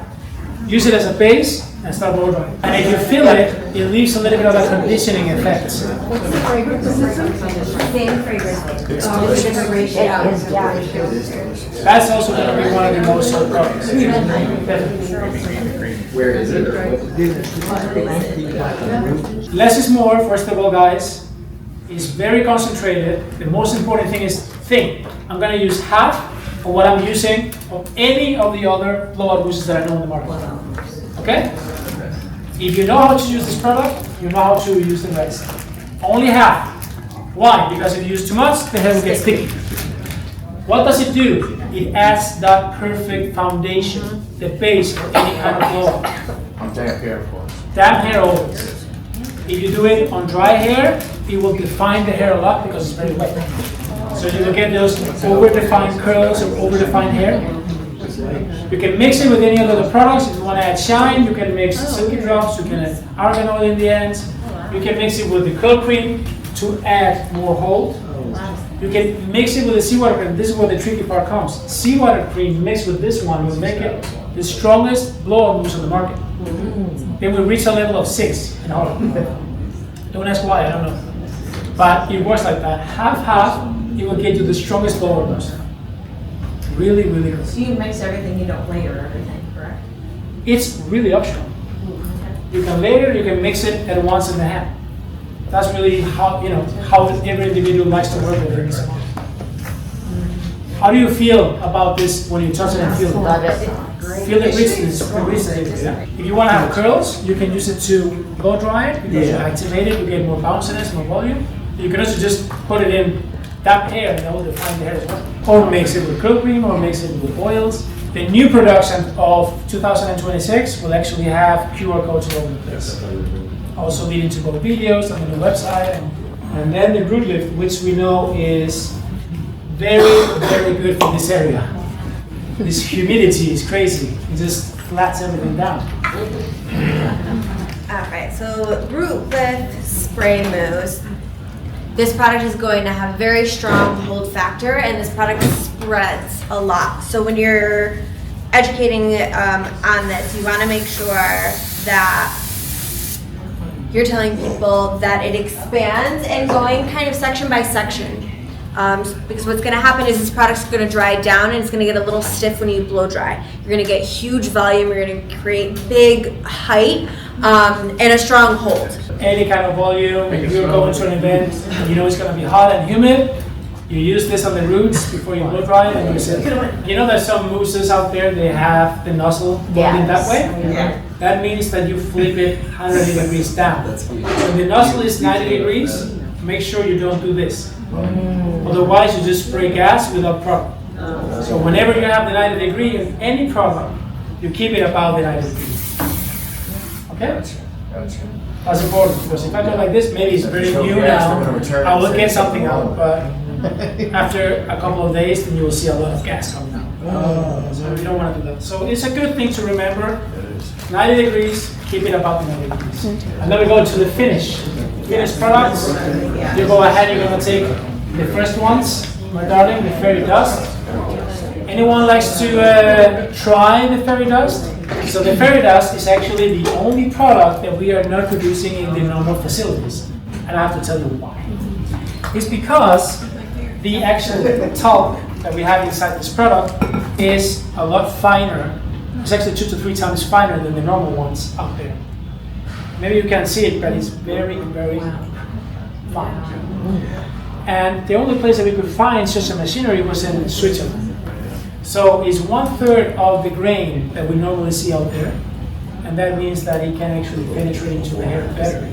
Use it as a base and start blow drying. And if you feel it, it leaves a little bit of a conditioning effect. Same fragrance. Different ratio. That's also going to be one of the most sold products. Where is it? Less is more, first of all, guys. It's very concentrated. The most important thing is think. I'm going to use half of what I'm using of any of the other blowout mousses that I know in the market. Okay? If you know how to use this product, you know how to use the rest. Only half. Why? Because if you use too much, the hair will get sticky. What does it do? It adds that perfect foundation, the base for any kind of blowout. On damp hair, of course. Damp hair always. If you do it on dry hair, it will define the hair a lot because it's very wet. So you will get those over-defined curls or over-defined hair. You can mix it with any of the other products. If you want to add shine, you can mix silky drops, you can add argan oil in the ends. You can mix it with the curl cream to add more hold. You can mix it with the Seawater cream. This is where the tricky part comes. Seawater cream mixed with this one will make it the strongest blow-on mousse on the market. Then we reach a level of 6 in all. Don't ask why, I don't know. But it works like that. Half, it will get you the strongest blow-on mousse. Really, really good. So you mix everything, you don't layer everything, correct? It's really optional. You can layer, you can mix it at once in the hand. That's really how, you know, how every individual likes to work with it. How do you feel about this when you touch it and feel it? Love it. Feel the richness. If you want to have curls, you can use it to blow dry it because you activate it, you get more bounciness, more volume. You can also just put it in damp hair and that will define the hair as well. Or mix it with curl cream or mix it with oils. The new production of 2026 will actually have QR codes all over the place. Also leading to both videos on the new website. And then the root lift, which we know is very, very good for this area. This humidity is crazy. It just flats everything down. Alright, so Root Lift Spray Mousse. This product is going to have very strong hold factor, and this product spreads a lot. So when you're educating on this, you want to make sure that you're telling people that it expands and going kind of section by section. Because what's going to happen is this product's going to dry down and it's going to get a little stiff when you blow dry. You're going to get huge volume, you're going to create big height and a strong hold. Any kind of volume, if you're going to an event, you know it's going to be hot and humid, you use this on the roots before you blow dry it and use it. You know there's some mousses out there, they have the nozzle going in that way? Yeah. That means that you flip it 180 degrees down. When the nozzle is 90 degrees, make sure you don't do this. Otherwise, you just spray gas without product. So whenever you have the 90 degree in any product, you keep it about the 90 degrees. Okay? That's important because if I go like this, maybe it's very new now, I will get something out, but after a couple of days, then you will see a lot of gas coming out. So you don't want to do that. So it's a good thing to remember. 90 degrees, keep it about the 90 degrees. And then we go to the finish. Finished products. You go ahead, you're going to take the first ones, my darling, the fairy dust. And Anyone likes to try the fairy dust? So the fairy dust is actually the only product that we are not producing in the normal facilities. And I have to tell you why. It's because the actual talc that we have inside this product is a lot finer. It's actually 2 to 3 times finer than the normal ones out there. Maybe you can't see it, but it's very, very fine. And the only place that we could find such a machinery was in Switzerland. So it's 1/3 of the grain that we normally see out there, and that means that it can actually penetrate into the hair better.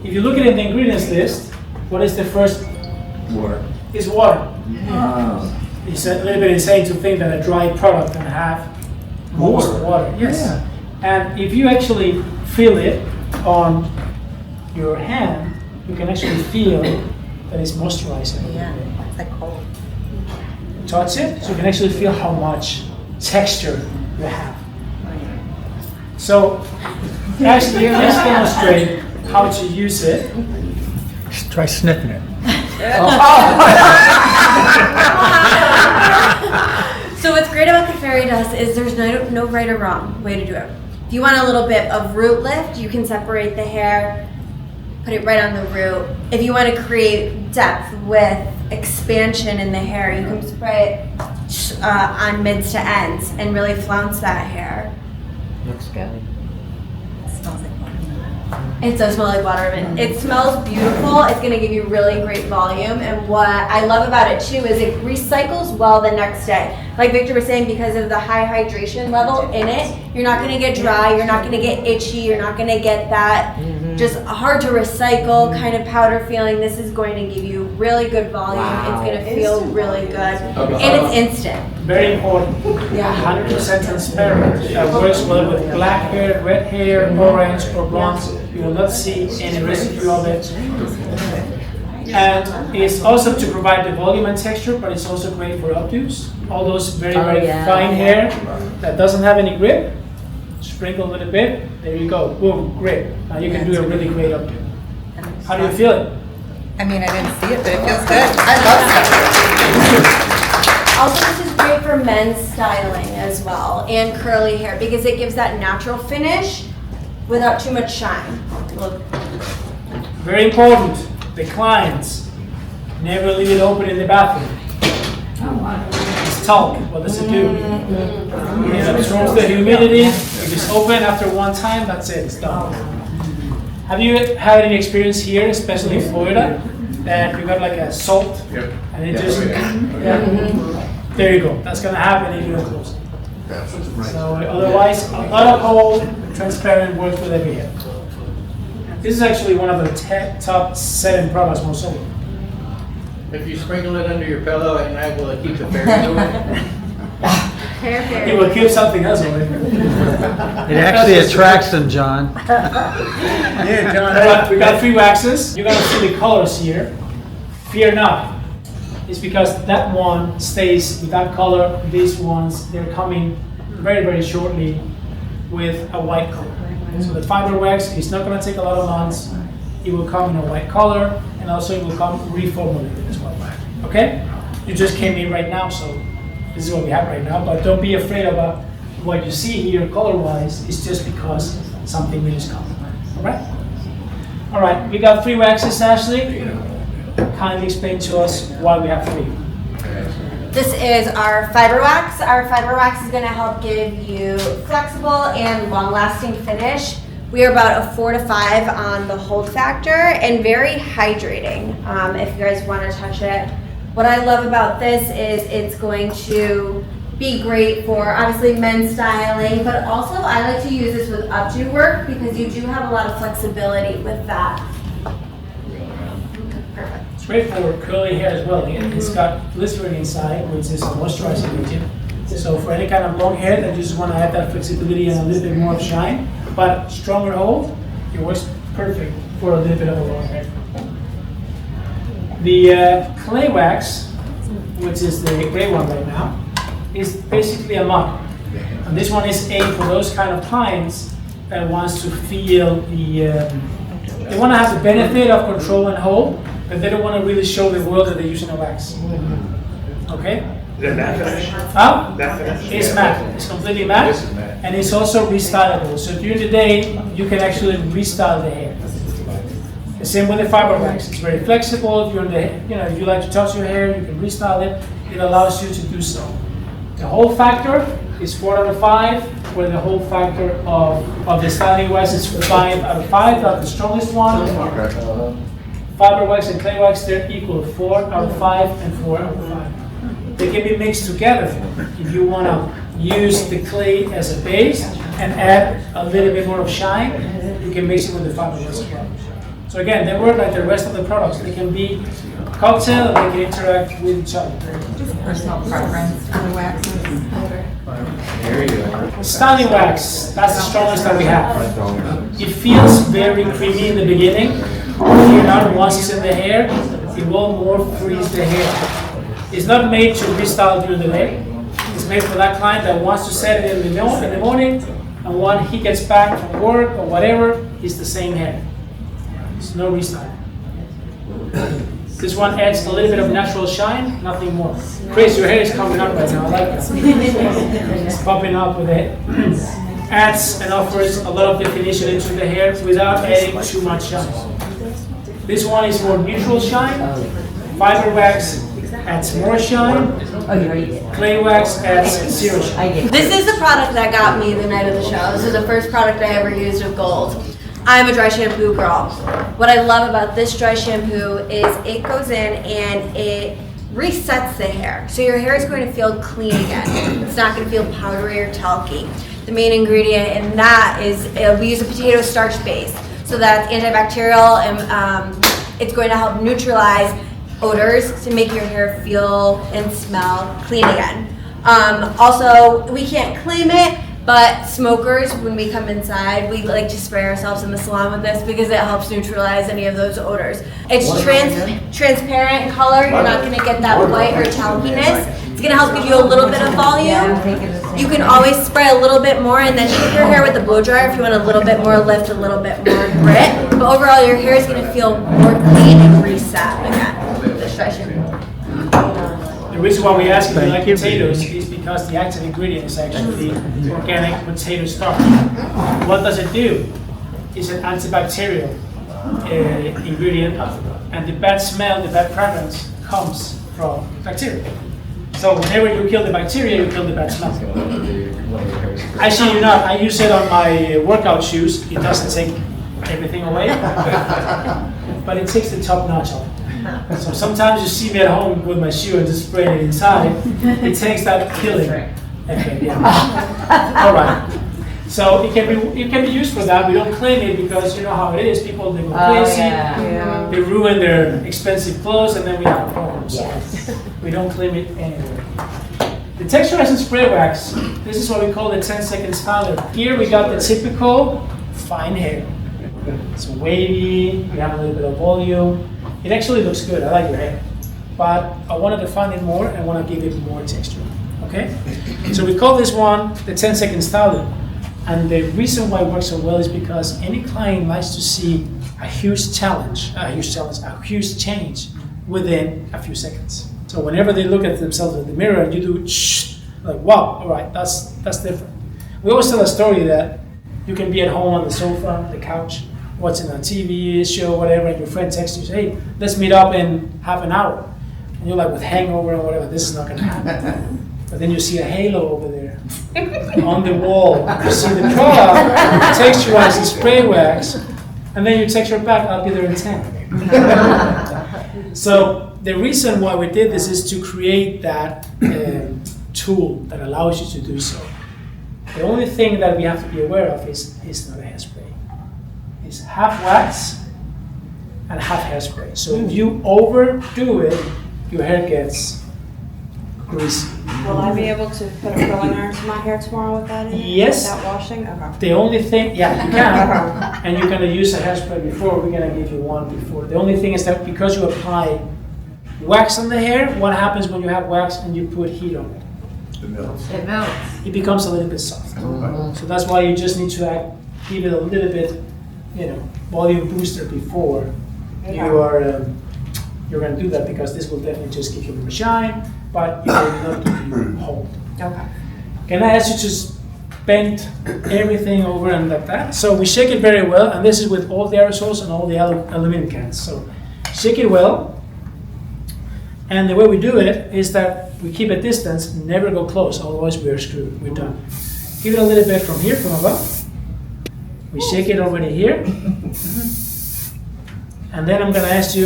If you look at the ingredients list, what is the first? Water. It's water. It's a little bit insane to think that a dry product can have most water. Yes. Yeah. And if you actually feel it on your hand, you can actually feel that it's moisturizing. Yeah, it's like cold. Touch it, so you can actually feel how much texture you have. So, actually, let's demonstrate how to use it. Try sniffing it. So what's great about the fairy dust is there's no right or wrong way to do it. If you want a little bit of root lift, you can separate the hair, put it right on the root. If you want to create depth with expansion in the hair, you can spray it on mids to ends and really flounce that hair. Looks good. It does smell like watermelon. It smells beautiful. It's going to give you really great volume. And what I love about it too is it recycles well the next day. Like Victor was saying, because of the high hydration level in it, you're not going to get dry, you're not going to get itchy, you're not going to get that just hard to recycle kind of powder feeling. This is going to give you really good volume. It's going to feel really good. And it's instant. Very important. Yeah. 100% transparent. That works well with black hair, red hair, orange, or blonde. You will not see any residue of it. And it's also to provide the volume and texture, but it's also great for updos. All those very, very fine hair that doesn't have any grip, sprinkle a little bit, there you go, boom, grip. Now you can do a really great updo. How do you feel it? I mean, I didn't see it, but it feels good. I love it. Also, this is great for men's styling as well, and curly hair, because it gives that natural finish without too much shine. Look. Very important, the clients, never leave it open in the bathroom. It's talc, what does it do? It absorbs the humidity. If it's open after one time, that's it, it's done. Have you had any experience here, especially in Florida, that you got like a salt and it just, there you go. That's gonna happen if you don't close it. So otherwise, a lot of whole, transparent works with every hair. This is actually one of the top 7 products most sold. If you sprinkle it under your pillow at night, will it keep the fairies away? It will keep something else away. It actually attracts them, John. Yeah, John. We got 3 waxes. You're gonna see the colors here. Fear not. It's because that one stays with that color. These ones, they're coming very, very shortly with a white color. So the fiber wax is not gonna take a lot of months. It will come in a white color, and also it will come reformulated as well. Okay? You just came in right now, so this is what we have right now, but don't be afraid about what you see here color-wise. It's just because something new is coming. All right? All right, we got 3 waxes, Ashley. Kindly explain to us why we have 3. This is our fiber wax. Our fiber wax is going to help give you flexible and long-lasting finish. We are about a 4 to 5 on the hold factor and very hydrating if you guys want to touch it. What I love about this is it's going to be great for obviously men's styling, but also I like to use this with updo work because you do have a lot of flexibility with that. Perfect. It's great for curly hair as well. It's got glycerin inside, which is a moisturizing agent. So for any kind of long hair that you just want to add that flexibility and a little bit more of shine, but stronger hold, it works perfect for a little bit of a long hair. The clay wax, which is the gray one right now, is basically a mud. And this one is aimed for those kind of clients that wants to feel the, they want to have the benefit of control and hold, but they don't want to really show the world that they're using a wax. Okay? that matte finish? Huh? Matte finish? It's matte. It's completely matte. This is matte. And it's also restylable. So during the day, you can actually restyle the hair. The same with the fiber wax. It's very flexible. During the, if you like to touch your hair, you can restyle it. It allows you to do so. The whole factor is 4 out of 5, where the whole factor of the styling wax is 5 out of 5. That's the strongest one. Fiber wax and clay wax, they're equal, 4 out of 5 and 4 out of 5. They can be mixed together if you want to use the clay as a base and add a little bit more of shine. You can mix it with the fiber wax as well. So again, they work like the rest of the products. They can be cocktail, they can interact with each other. Personal preference for the waxes. There you go. Styling wax, that's the strongest that we have. It feels very creamy in the beginning. You're not once it's in the hair, it will more freeze the hair. It's not made to restyle during the day. It's made for that client that wants to set it in the morning, and when he gets back from work or whatever, it's the same hair. It's no restyle. This one adds a little bit of natural shine, nothing more. Chris, your hair is coming up right now. I like that. It's popping up with it. Adds and offers a lot of definition into the hair without adding too much shine. This one is more neutral shine. Fiber wax adds more shine. Clay wax adds zero shine. This is the product that got me the night of the show. This is the first product I ever used of gold. I'm a dry shampoo girl. What I love about this dry shampoo is it goes in and it resets the hair. So your hair is going to feel clean again. It's not going to feel powdery or talky. The main ingredient in that is we use a potato starch base. So that's antibacterial and it's going to help neutralize odors to make your hair feel and smell clean again. Also, we can't claim it, but smokers, when we come inside, we like to spray ourselves in the salon with this because it helps neutralize any of those odors. It's transparent in color. You're not going to get that white or talkiness. It's going to help give you a little bit of volume. You can always spray a little bit more and then shake your hair with a blow dryer if you want a little bit more lift, a little bit more grit. But overall, your hair is going to feel more clean and reset again with this dry shampoo. The reason why we ask if you like potatoes is because the active ingredient is actually organic potato starch. What does it do? It's an antibacterial ingredient, and the bad smell, the bad fragrance comes from bacteria. So whenever you kill the bacteria, you kill the bad smell. Actually, I use it on my workout shoes. It doesn't take everything away, but it takes the top notch off. So sometimes you see me at home with my shoe and just spray it inside. It takes that killing effect. Yeah. All right. So it can be used for that. We don't claim it because you know how it is. People they go crazy. They ruin their expensive clothes, and then we have problems. So we don't claim it anyway. The texturizing spray wax. This is what we call the 10-second styler. Here we got the typical fine hair. It's wavy. We have a little bit of volume. It actually looks good. I like your hair, but I wanted to find it more and want to give it more texture. Okay, so we call this one the 10-second styler, and the reason why it works so well is because any client likes to see a huge change within a few seconds. So whenever they look at themselves in the mirror, and you do like, wow, all right, that's different. We always tell a story that you can be at home on the sofa, the couch, watching a TV show, whatever, and your friend texts you, hey, let's meet up in half an hour. And you're like, with hangover and whatever, this is not gonna happen. But then you see a halo over there on the wall. You see the product, texturizing spray wax, and then you text her back, I'll be there in 10. So the reason why we did this is to create that tool that allows you to do so. The only thing that we have to be aware of is not a hairspray. It's half wax and half hairspray. So if you overdo it, your hair gets greasy. Will I be able to put a curling iron to my hair tomorrow with that in it? Yes. Without washing? Okay. The only thing, yeah, you can. And you're going to use a hairspray before. We're going to give you one before. The only thing is that because you apply wax on the hair, what happens when you have wax and you put heat on it? It melts. It becomes a little bit soft. So that's why you just need to give it a little bit, volume booster before you are you're going to do that, because this will definitely just give you more shine but it will not give you hold. Okay. Can I ask you to just bend everything over and like that? So we shake it very well, and this is with all the aerosols and all the aluminum cans. So shake it well, and the way we do it is that we keep a distance, never go close, otherwise we are screwed, we're done. Give it a little bit from here, from above. We shake it already here. And then I'm gonna ask you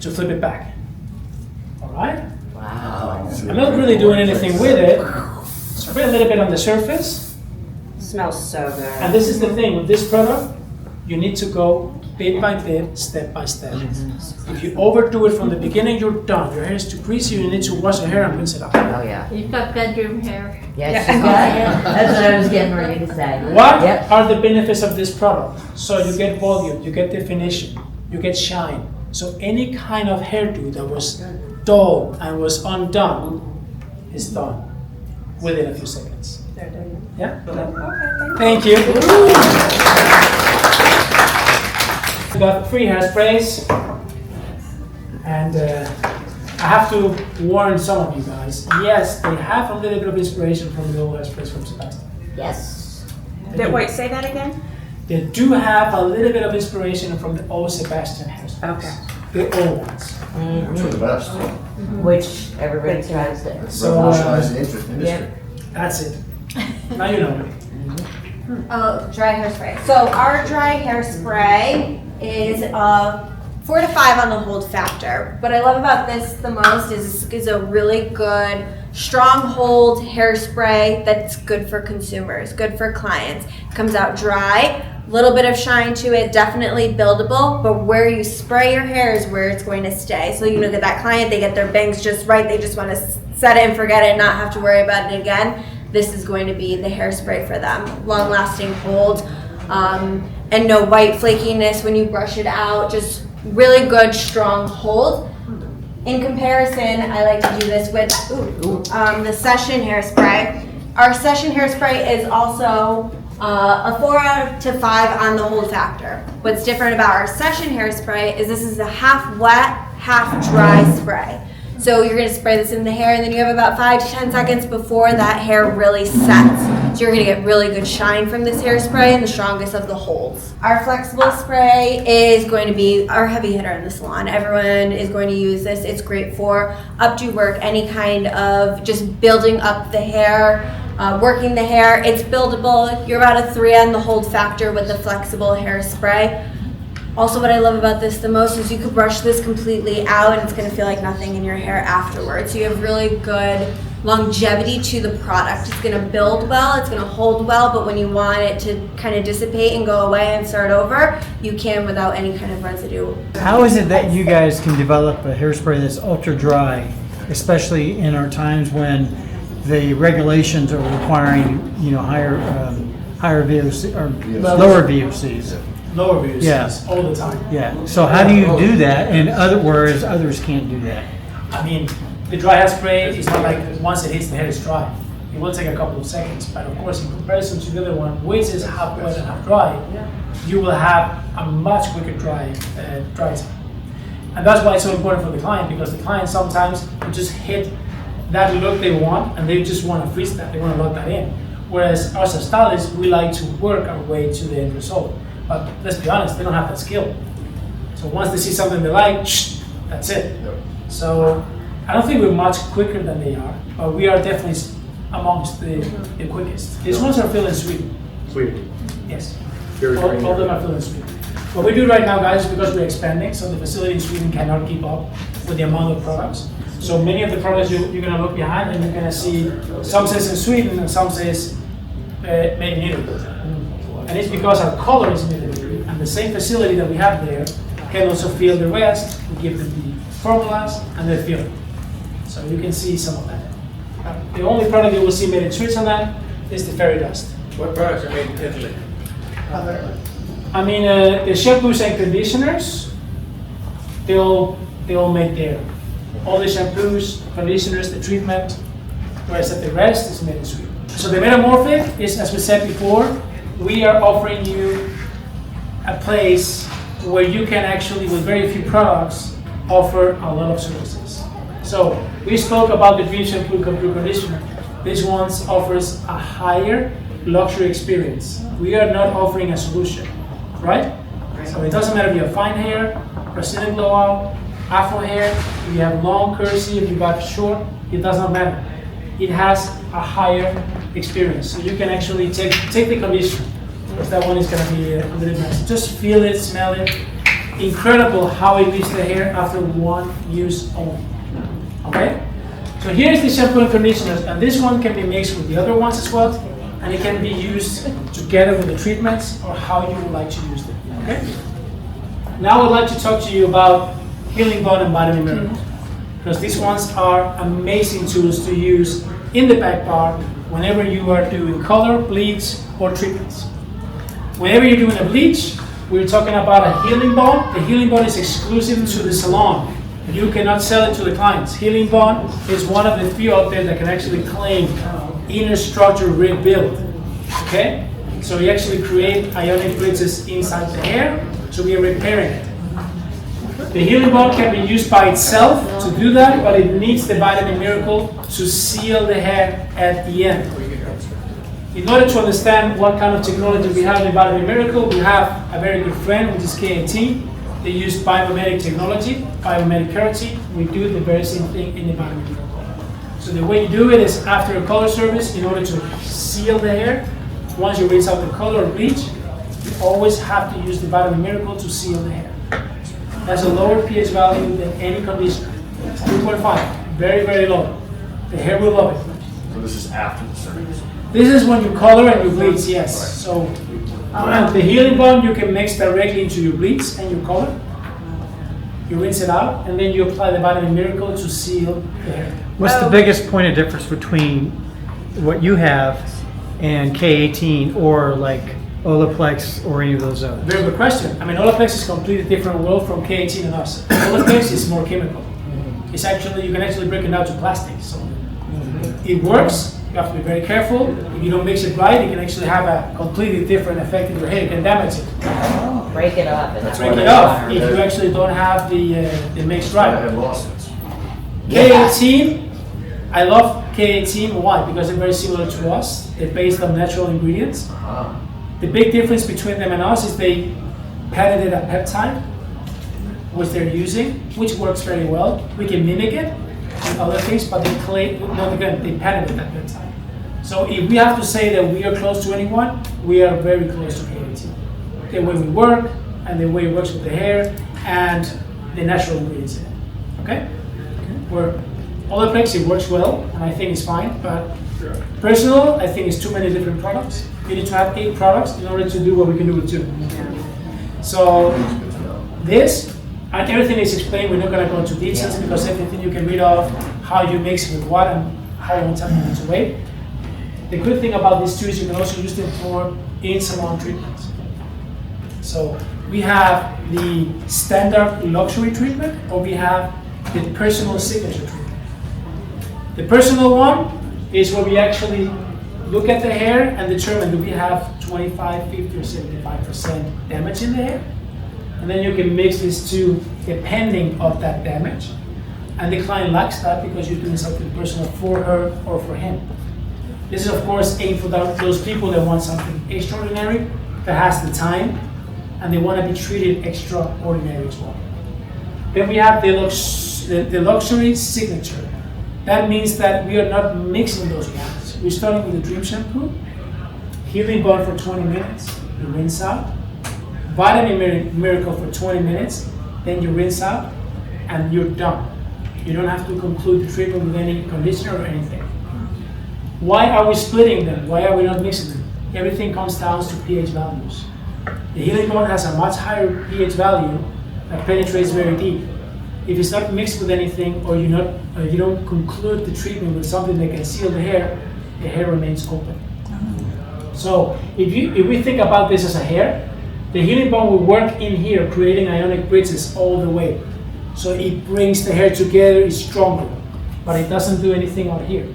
to flip it back. All right? Wow. I'm not really doing anything with it. Spray a little bit on the surface. Smells so good. And this is the thing, with this product, you need to go bit by bit, step by step. If you overdo it from the beginning, you're done. Your hair is too greasy, you need to wash the hair and rinse it out. Oh, yeah. You've got bedroom hair. Yes, she's got it. That's what I was getting ready to say. What Yep. are the benefits of this product? So you get volume, you get definition, you get shine. So any kind of hairdo that was dull and was undone is done within a few seconds. Yeah? Thank you. We got free hairsprays, and I have to warn some of you guys. Yes, they have a little bit of inspiration from the old hairsprays from Sebastian. Yes. Wait, say that again? They do have a little bit of inspiration from the old Sebastian hairsprays. Okay. The old ones. Which are the best. Which everybody tries to. So Revolutionize the industry. Yep. that's it. Now you know me. Oh, dry hairspray. So our dry hairspray is 4 to 5 on the hold factor. What I love about this the most is this is a really good, strong hold hairspray that's good for consumers, good for clients. It comes out dry, little bit of shine to it, definitely buildable, but where you spray your hair is where it's going to stay. So you look at that client, they get their bangs just right, they just want to set it and forget it and not have to worry about it again. This is going to be the hairspray for them. Long lasting hold, and no white flakiness when you brush it out, just really good, strong hold. In comparison, I like to do this with the Session hairspray. Our Session hairspray is also a 4 out to 5 on the hold factor. What's different about our Session hairspray is this is a half wet, half dry spray. So you're gonna spray this in the hair and then you have about 5 to 10 seconds before that hair really sets. So you're gonna get really good shine from this hairspray and the strongest of the holds. Our flexible spray is going to be our heavy hitter in the salon. Everyone is going to use this. It's great for updo work, any kind of just building up the hair, working the hair. It's buildable. You're about a 3 on the hold factor with the flexible hairspray. Also, what I love about this the most is you could brush this completely out and it's going to feel like nothing in your hair afterwards. So you have really good longevity to the product. It's going to build well, it's going to hold well, but when you want it to kind of dissipate and go away and start over, you can without any kind of residue. How is it that you guys can develop a hairspray that's ultra dry, especially in our times when the regulations are requiring, higher VOC or lower VOCs? Lower views, Yeah. all the time. Yeah. So how do you do that? In other words, others can't do that. I mean, the dry hairspray is not like once it hits the hair, it's dry. It will take a couple of seconds, but of course, in comparison to the other one, which is half wet and half dry, you will have a much quicker dry time. And that's why it's so important for the client, because the client sometimes will just hit that look they want, and they just want to freeze that. They want to lock that in. Whereas us as stylists, we like to work our way to the end result. But let's be honest, they don't have that skill. So once they see something they like, that's it. So I don't think we're much quicker than they are, but we are definitely amongst the quickest. These ones are filled in Sweden. Sweden. Yes. Very All green. of them are filled in Sweden. What we do right now, guys, is because we're expanding, so the facility in Sweden cannot keep up with the amount of products. So many of the products you're going to look behind and you're going to see some says in Sweden and some says made in Italy. And it's because our color is made in Italy, and the same facility that we have there can also fill the rest. We give them the formulas and they fill it. So you can see some of that. The only product you will see made in Switzerland is the fairy dust. What products are made in Italy? I mean, the shampoos and conditioners, they all made there. All the shampoos, conditioners, the treatment, whereas the rest is made in Sweden. So the Metamorphic is, as we said before, we are offering you a place where you can actually, with very few products, offer a lot of services. So we spoke about the Dream Shampoo Conditioner. This one offers a higher luxury experience. We are not offering a solution, right? So it doesn't matter if you have fine hair, Brazilian blowout, afro hair, if you have long curly, if you got short, it does not matter. It has a higher experience. So you can actually take the conditioner. That one is going to be a little nice. Just feel it, smell it. Incredible how it leaves the hair after one use only. Okay? So here's the shampoo and conditioners, and this one can be mixed with the other ones as well, and it can be used together with the treatments or how you would like to use them. Okay? Now I would like to talk to you about Healing Bond and Vitamin Miracle, because these ones are amazing tools to use in the back bar whenever you are doing color, bleach, or treatments. Whenever you're doing a bleach, we're talking about a Healing Bond. The Healing Bond is exclusive to the salon. You cannot sell it to the clients. Healing Bond is one of the few out there that can actually claim inner structure rebuild. Okay? So we actually create ionic bridges inside the hair, so we are repairing it. The Healing Bond can be used by itself to do that, but it needs the Vitamin Miracle to seal the hair at the end. In order to understand what kind of technology we have in Vitamin Miracle, we have a very good friend, which is KAT. They use biomimetic technology, biomimetic keratin. We do the very same thing in the Vitamin Miracle. So the way you do it is after a color service, in order to seal the hair, once you rinse out the color or bleach, you always have to use the Vitamin Miracle to seal the hair. Has a lower pH value than any conditioner. 2.5, very, very low. The hair will love it. So this is after the service. This is when you color and you bleach, yes. So the Healing Bond you can mix directly into your bleach and your color. You rinse it out, and then you apply the Vitamin Miracle to seal the hair. What's the biggest point of difference between what you have and K18 or like Olaplex or any of those others? Very good question. I mean, Olaplex is a completely different world from K18 and us. Olaplex is more chemical. It's actually, you can actually break it down to plastic. So it works. You have to be very careful. If you don't mix it right, it can actually have a completely different effect in your hair. It can damage it. Break it up. Break it off if you actually don't have the mix right. I had lawsuits. K18, I love K18. Why? Because they're very similar to us. They're based on natural ingredients. The big difference between them and us is they patented a peptide, which they're using, which works very well. We can mimic it and other things, but they patented that peptide. So if we have to say that we are close to anyone, we are very close to K18. The way we work, and the way it works with the hair, and the natural ingredients in it. Okay? Where Olaplex, it works well, and I think it's fine, but personal, I think it's too many different products. You need to have 8 products in order to do what we can do with 2. So this, and everything is explained. We're not going to go into details because everything you can read off how you mix with what and how long time you need to wait. The good thing about these two is you can also use them for in-salon treatments. So we have the standard luxury treatment, or we have the personal signature treatment. The personal one is where we actually look at the hair and determine do we have 25, 50, or 75% damage in the hair. And then you can mix these two depending on that damage. And the client likes that because you're doing something personal for her or for him. This is of course aimed for those people that want something extraordinary, that has the time, and they want to be treated extraordinary as well. Then we have the luxury signature. That means that we are not mixing those ones. We're starting with the Dream Shampoo, Healing Bond for 20 minutes, you rinse out, Vitamin Miracle for 20 minutes, then you rinse out, and you're done. You don't have to conclude the treatment with any conditioner or anything. Why are we splitting them? Why are we not mixing them? Everything comes down to pH values. The Healing Bond has a much higher pH value that penetrates very deep. If it's not mixed with anything, or you don't conclude the treatment with something that can seal the hair remains open. So if we think about this as a hair, the Healing Bond will work in here, creating ionic bridges all the way. So it brings the hair together, it's stronger, but it doesn't do anything out here.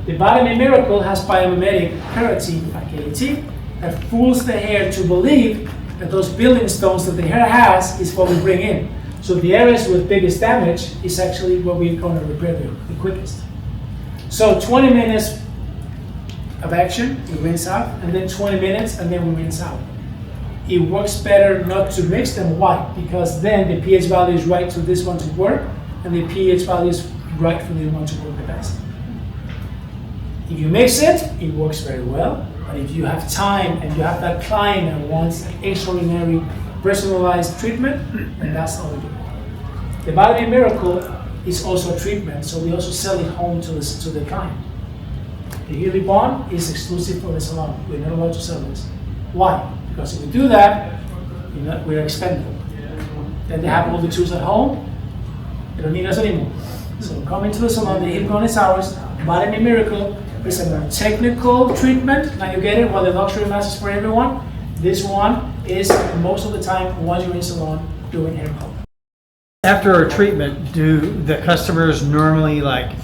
The Vitamin Miracle has biomimetic keratin, KAT, that fools the hair to believe that those building stones that the hair has is what we bring in. So the areas with biggest damage is actually what we're going to repair the quickest. So 20 minutes of action, we rinse out, and then 20 minutes, and then we rinse out. It works better not to mix them. Why? Because then the pH value is right for this one to work, and the pH value is right for the one to work the best. If you mix it, it works very well. But if you have time and you have that client that wants an extraordinary personalized treatment, then that's how we do it. The Vitamin Miracle is also a treatment, so we also sell it home to the client. The Healy Bond is exclusive for the salon. We're not allowed to sell this. Why? Because if we do that, we're expendable. Then they have all the tools at home. They don't need us anymore. So come into the salon, the Healy Bond is ours. Vitamin Miracle is a more technical treatment. Now you get it, while the luxury mask is for everyone. This one is most of the time once you're in salon doing hair color. After a treatment, do the customers normally like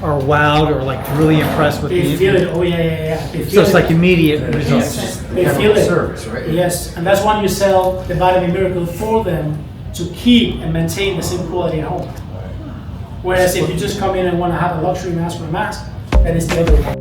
are wowed or like really impressed with They the? feel it. Oh yeah. They feel So it's like immediate results. Yes. They feel it. Service, right? Yes, and that's why you sell the Vitamin Miracle for them to keep and maintain the same quality at home. Whereas if you just come in and want to have a luxury mask for a mask, then it's the other way.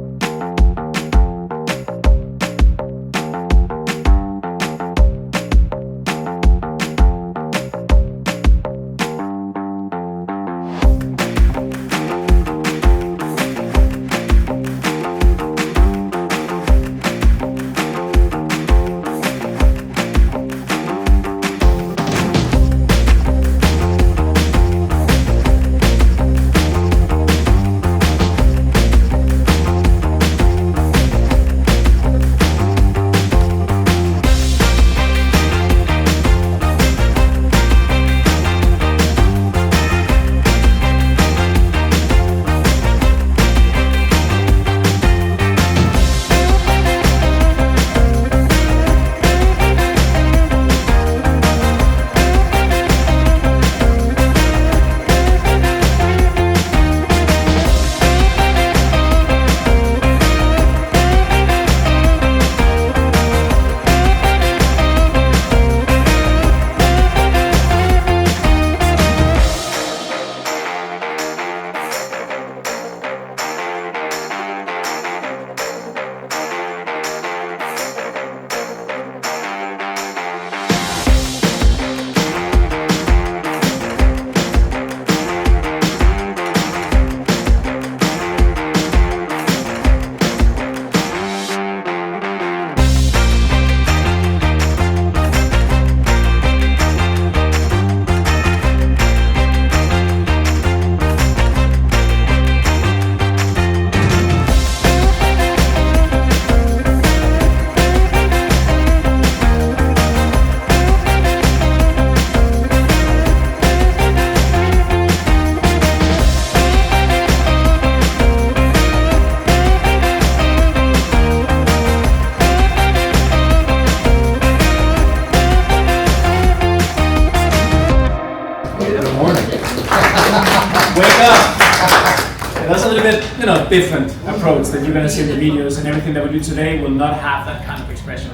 Different approach that you're going to see in the videos, and everything that we do today will not have that kind of expression.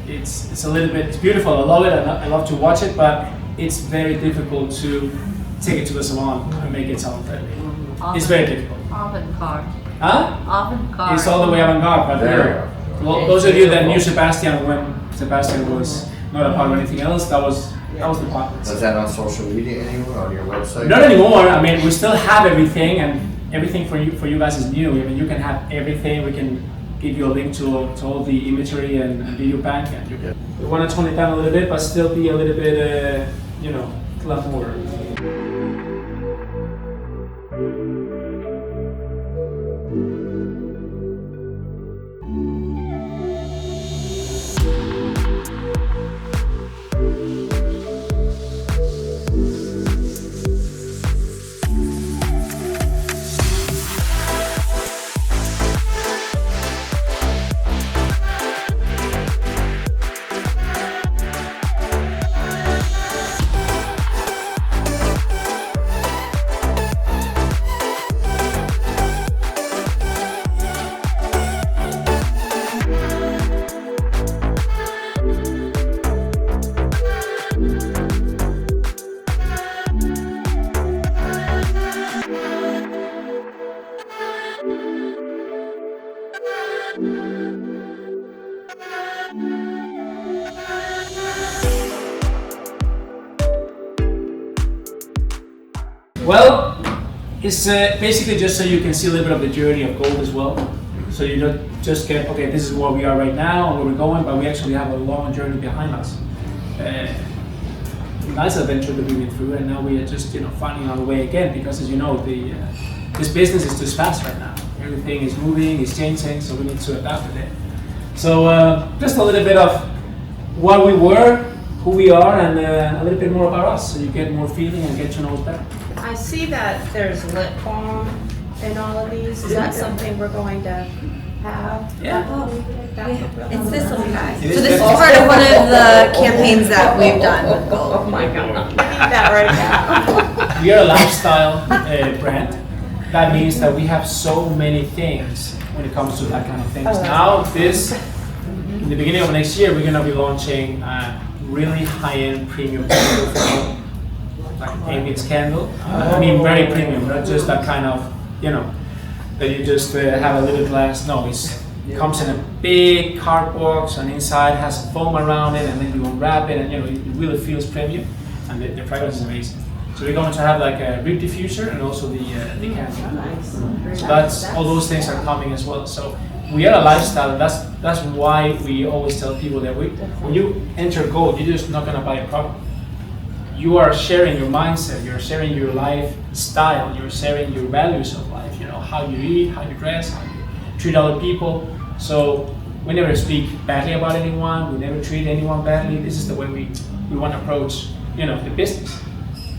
It's a little bit, it's beautiful, I love it, I love to watch it, but it's very difficult to take it to the salon and make it sound friendly. It's very difficult. Avant-garde. Huh? Avant-garde. It's all the way avant-garde, but those of you that knew Sebastian when Sebastian was not a part of anything else, that was the part. Is that on social media anywhere, on your website? Not anymore. I mean, we still have everything, and everything for you guys is new. I mean, you can have everything. We can give you a link to all the imagery and video bank, and you can. We want to tone it down a little bit, but still be a little bit, glamour. Well, it's basically just so you can see a little bit of the journey of gold as well. So you don't just get, okay, this is where we are right now and where we're going, but we actually have a long journey behind us. Nice adventure that we went through, and now we are just, finding our way again, because as you know, this business is just fast right now. Everything is moving, it's changing, so we need to adapt with it. So just a little bit of what we were, who we are, and a little bit more about us, so you get more feeling and get to know us better. I see that there's lip balm in all of these. Is that something we're going to have? Yeah. It's this little guy. So this is part of one of the campaigns that we've done with gold. Oh my God, I need that right now. We are a lifestyle brand. That means that we have so many things when it comes to that kind of things. Now, in the beginning of next year, we're going to be launching really high-end premium candle, like ambience candle. I mean, very premium, not just that kind of, that you just have a little glass. No, it comes in a big card box, and inside has foam around it, and then you unwrap it, and it really feels premium, and the fragrance is amazing. So we're going to have like a rib diffuser and also the candle. So that's all those things are coming as well. So we are a lifestyle. That's why we always tell people that when you enter gold, you're just not going to buy a product. You are sharing your mindset. You're sharing your lifestyle. You're sharing your values of life. How you eat, how you dress, how you treat other people. So we never speak badly about anyone. We never treat anyone badly. This is the way we want to approach the business.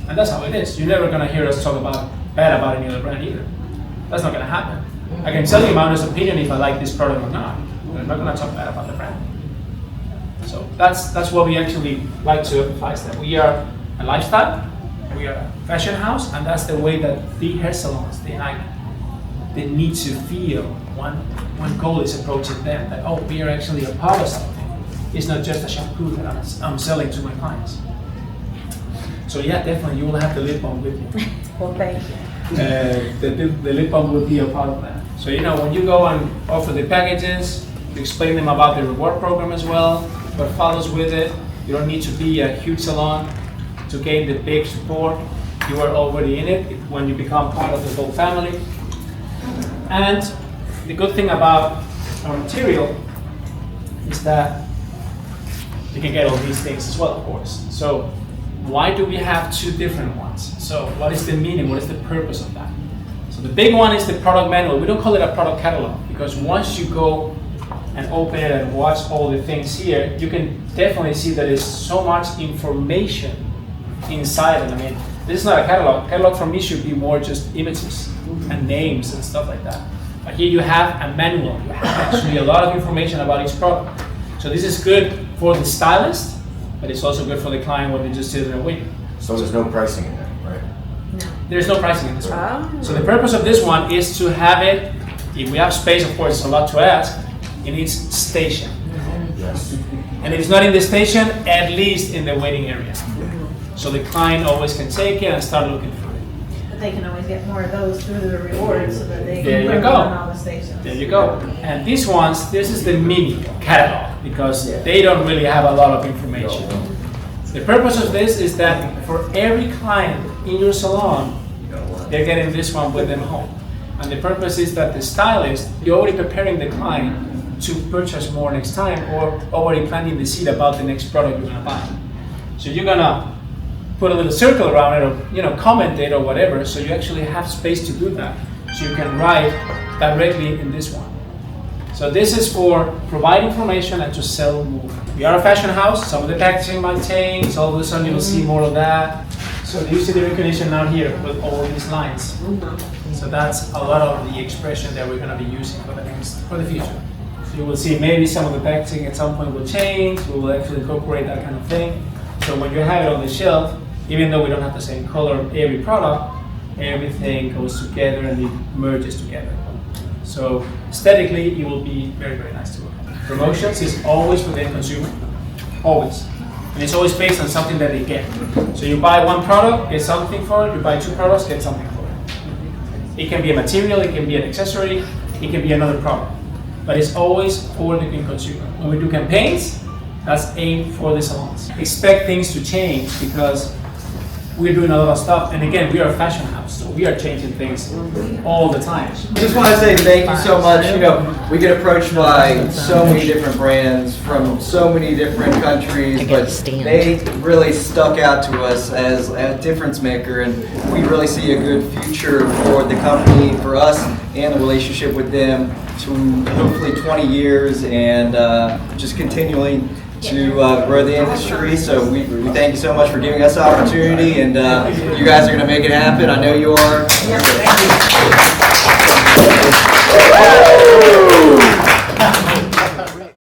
And that's how it is. You're never going to hear us talk bad about any other brand either. That's not going to happen. I can tell you my honest opinion if I like this product or not. But I'm not going to talk bad about the brand. So that's what we actually like to emphasize, that we are a lifestyle, we are a fashion house, and that's the way that the hair salons, they need to feel when gold is approaching them, that we are actually a part of something. It's not just a shampoo that I'm selling to my clients. So yeah, definitely you will have the lip balm with you. Well, thank you. The lip balm will be a part of that. So when you go and offer the packages, you explain them about the reward program as well, what follows with it. You don't need to be a huge salon to gain the big support. You are already in it when you become part of the whole family. And the good thing about our material is that you can get all these things as well, of course. So why do we have two different ones? So what is the meaning? What is the purpose of that? So the big one is the product manual. We don't call it a product catalog, because once you go and open it and watch all the things here, you can definitely see that there's so much information inside it. I mean, this is not a catalog. Catalog for me should be more just images and names and stuff like that. But here you have a manual. You have actually a lot of information about each product. So this is good for the stylist, but it's also good for the client when they just sit there and wait. So there's no pricing in there, right? No. There's no pricing in this one. So the purpose of this one is to have it, if we have space, of course, it's a lot to ask, in each station. Yes. And if it's not in the station, at least in the waiting area. So the client always can take it and start looking for it. But they can always get more of those through the rewards so that they There can you put them go. on all the stations. There you go. And these ones, this is the mini catalog, because they don't really have a lot of information. The purpose of this is that for every client in your salon, they're getting this one with them home. And the purpose is that the stylist, you're already preparing the client to purchase more next time, or already planting the seed about the next product you're gonna buy. So you're gonna put a little circle around it, or comment it or whatever, so you actually have space to do that. So you can write directly in this one. So this is for provide information and to sell more. We are a fashion house. Some of the packaging might change. All of a sudden you will see more of that. So you see the recognition out here with all these lines. So that's a lot of the expression that we're going to be using for the future. So you will see maybe some of the packaging at some point will change. We will actually incorporate that kind of thing. So when you have it on the shelf, even though we don't have the same color of every product, everything goes together and it merges together. So aesthetically, it will be very, very nice to look at. Promotions is always for the end consumer, always. And it's always based on something that they get. So you buy one product, get something for it. You buy two products, get something for it. It can be a material, it can be an accessory, it can be another product. But it's always for the end consumer. When we do campaigns, that's aimed for the salons. Expect things to change because we're doing a lot of stuff. And again, we are a fashion house, so we are changing things all the time. I just want to say thank you so much. You know, we get approached by so many different brands from so many different countries, but they really stuck out to us as a difference maker, and we really see a good future for the company, for us, and the relationship with them to hopefully 20 years and just continuing to grow the industry. So we thank you so much for giving us the opportunity, and you guys are going to make it happen. I know you are.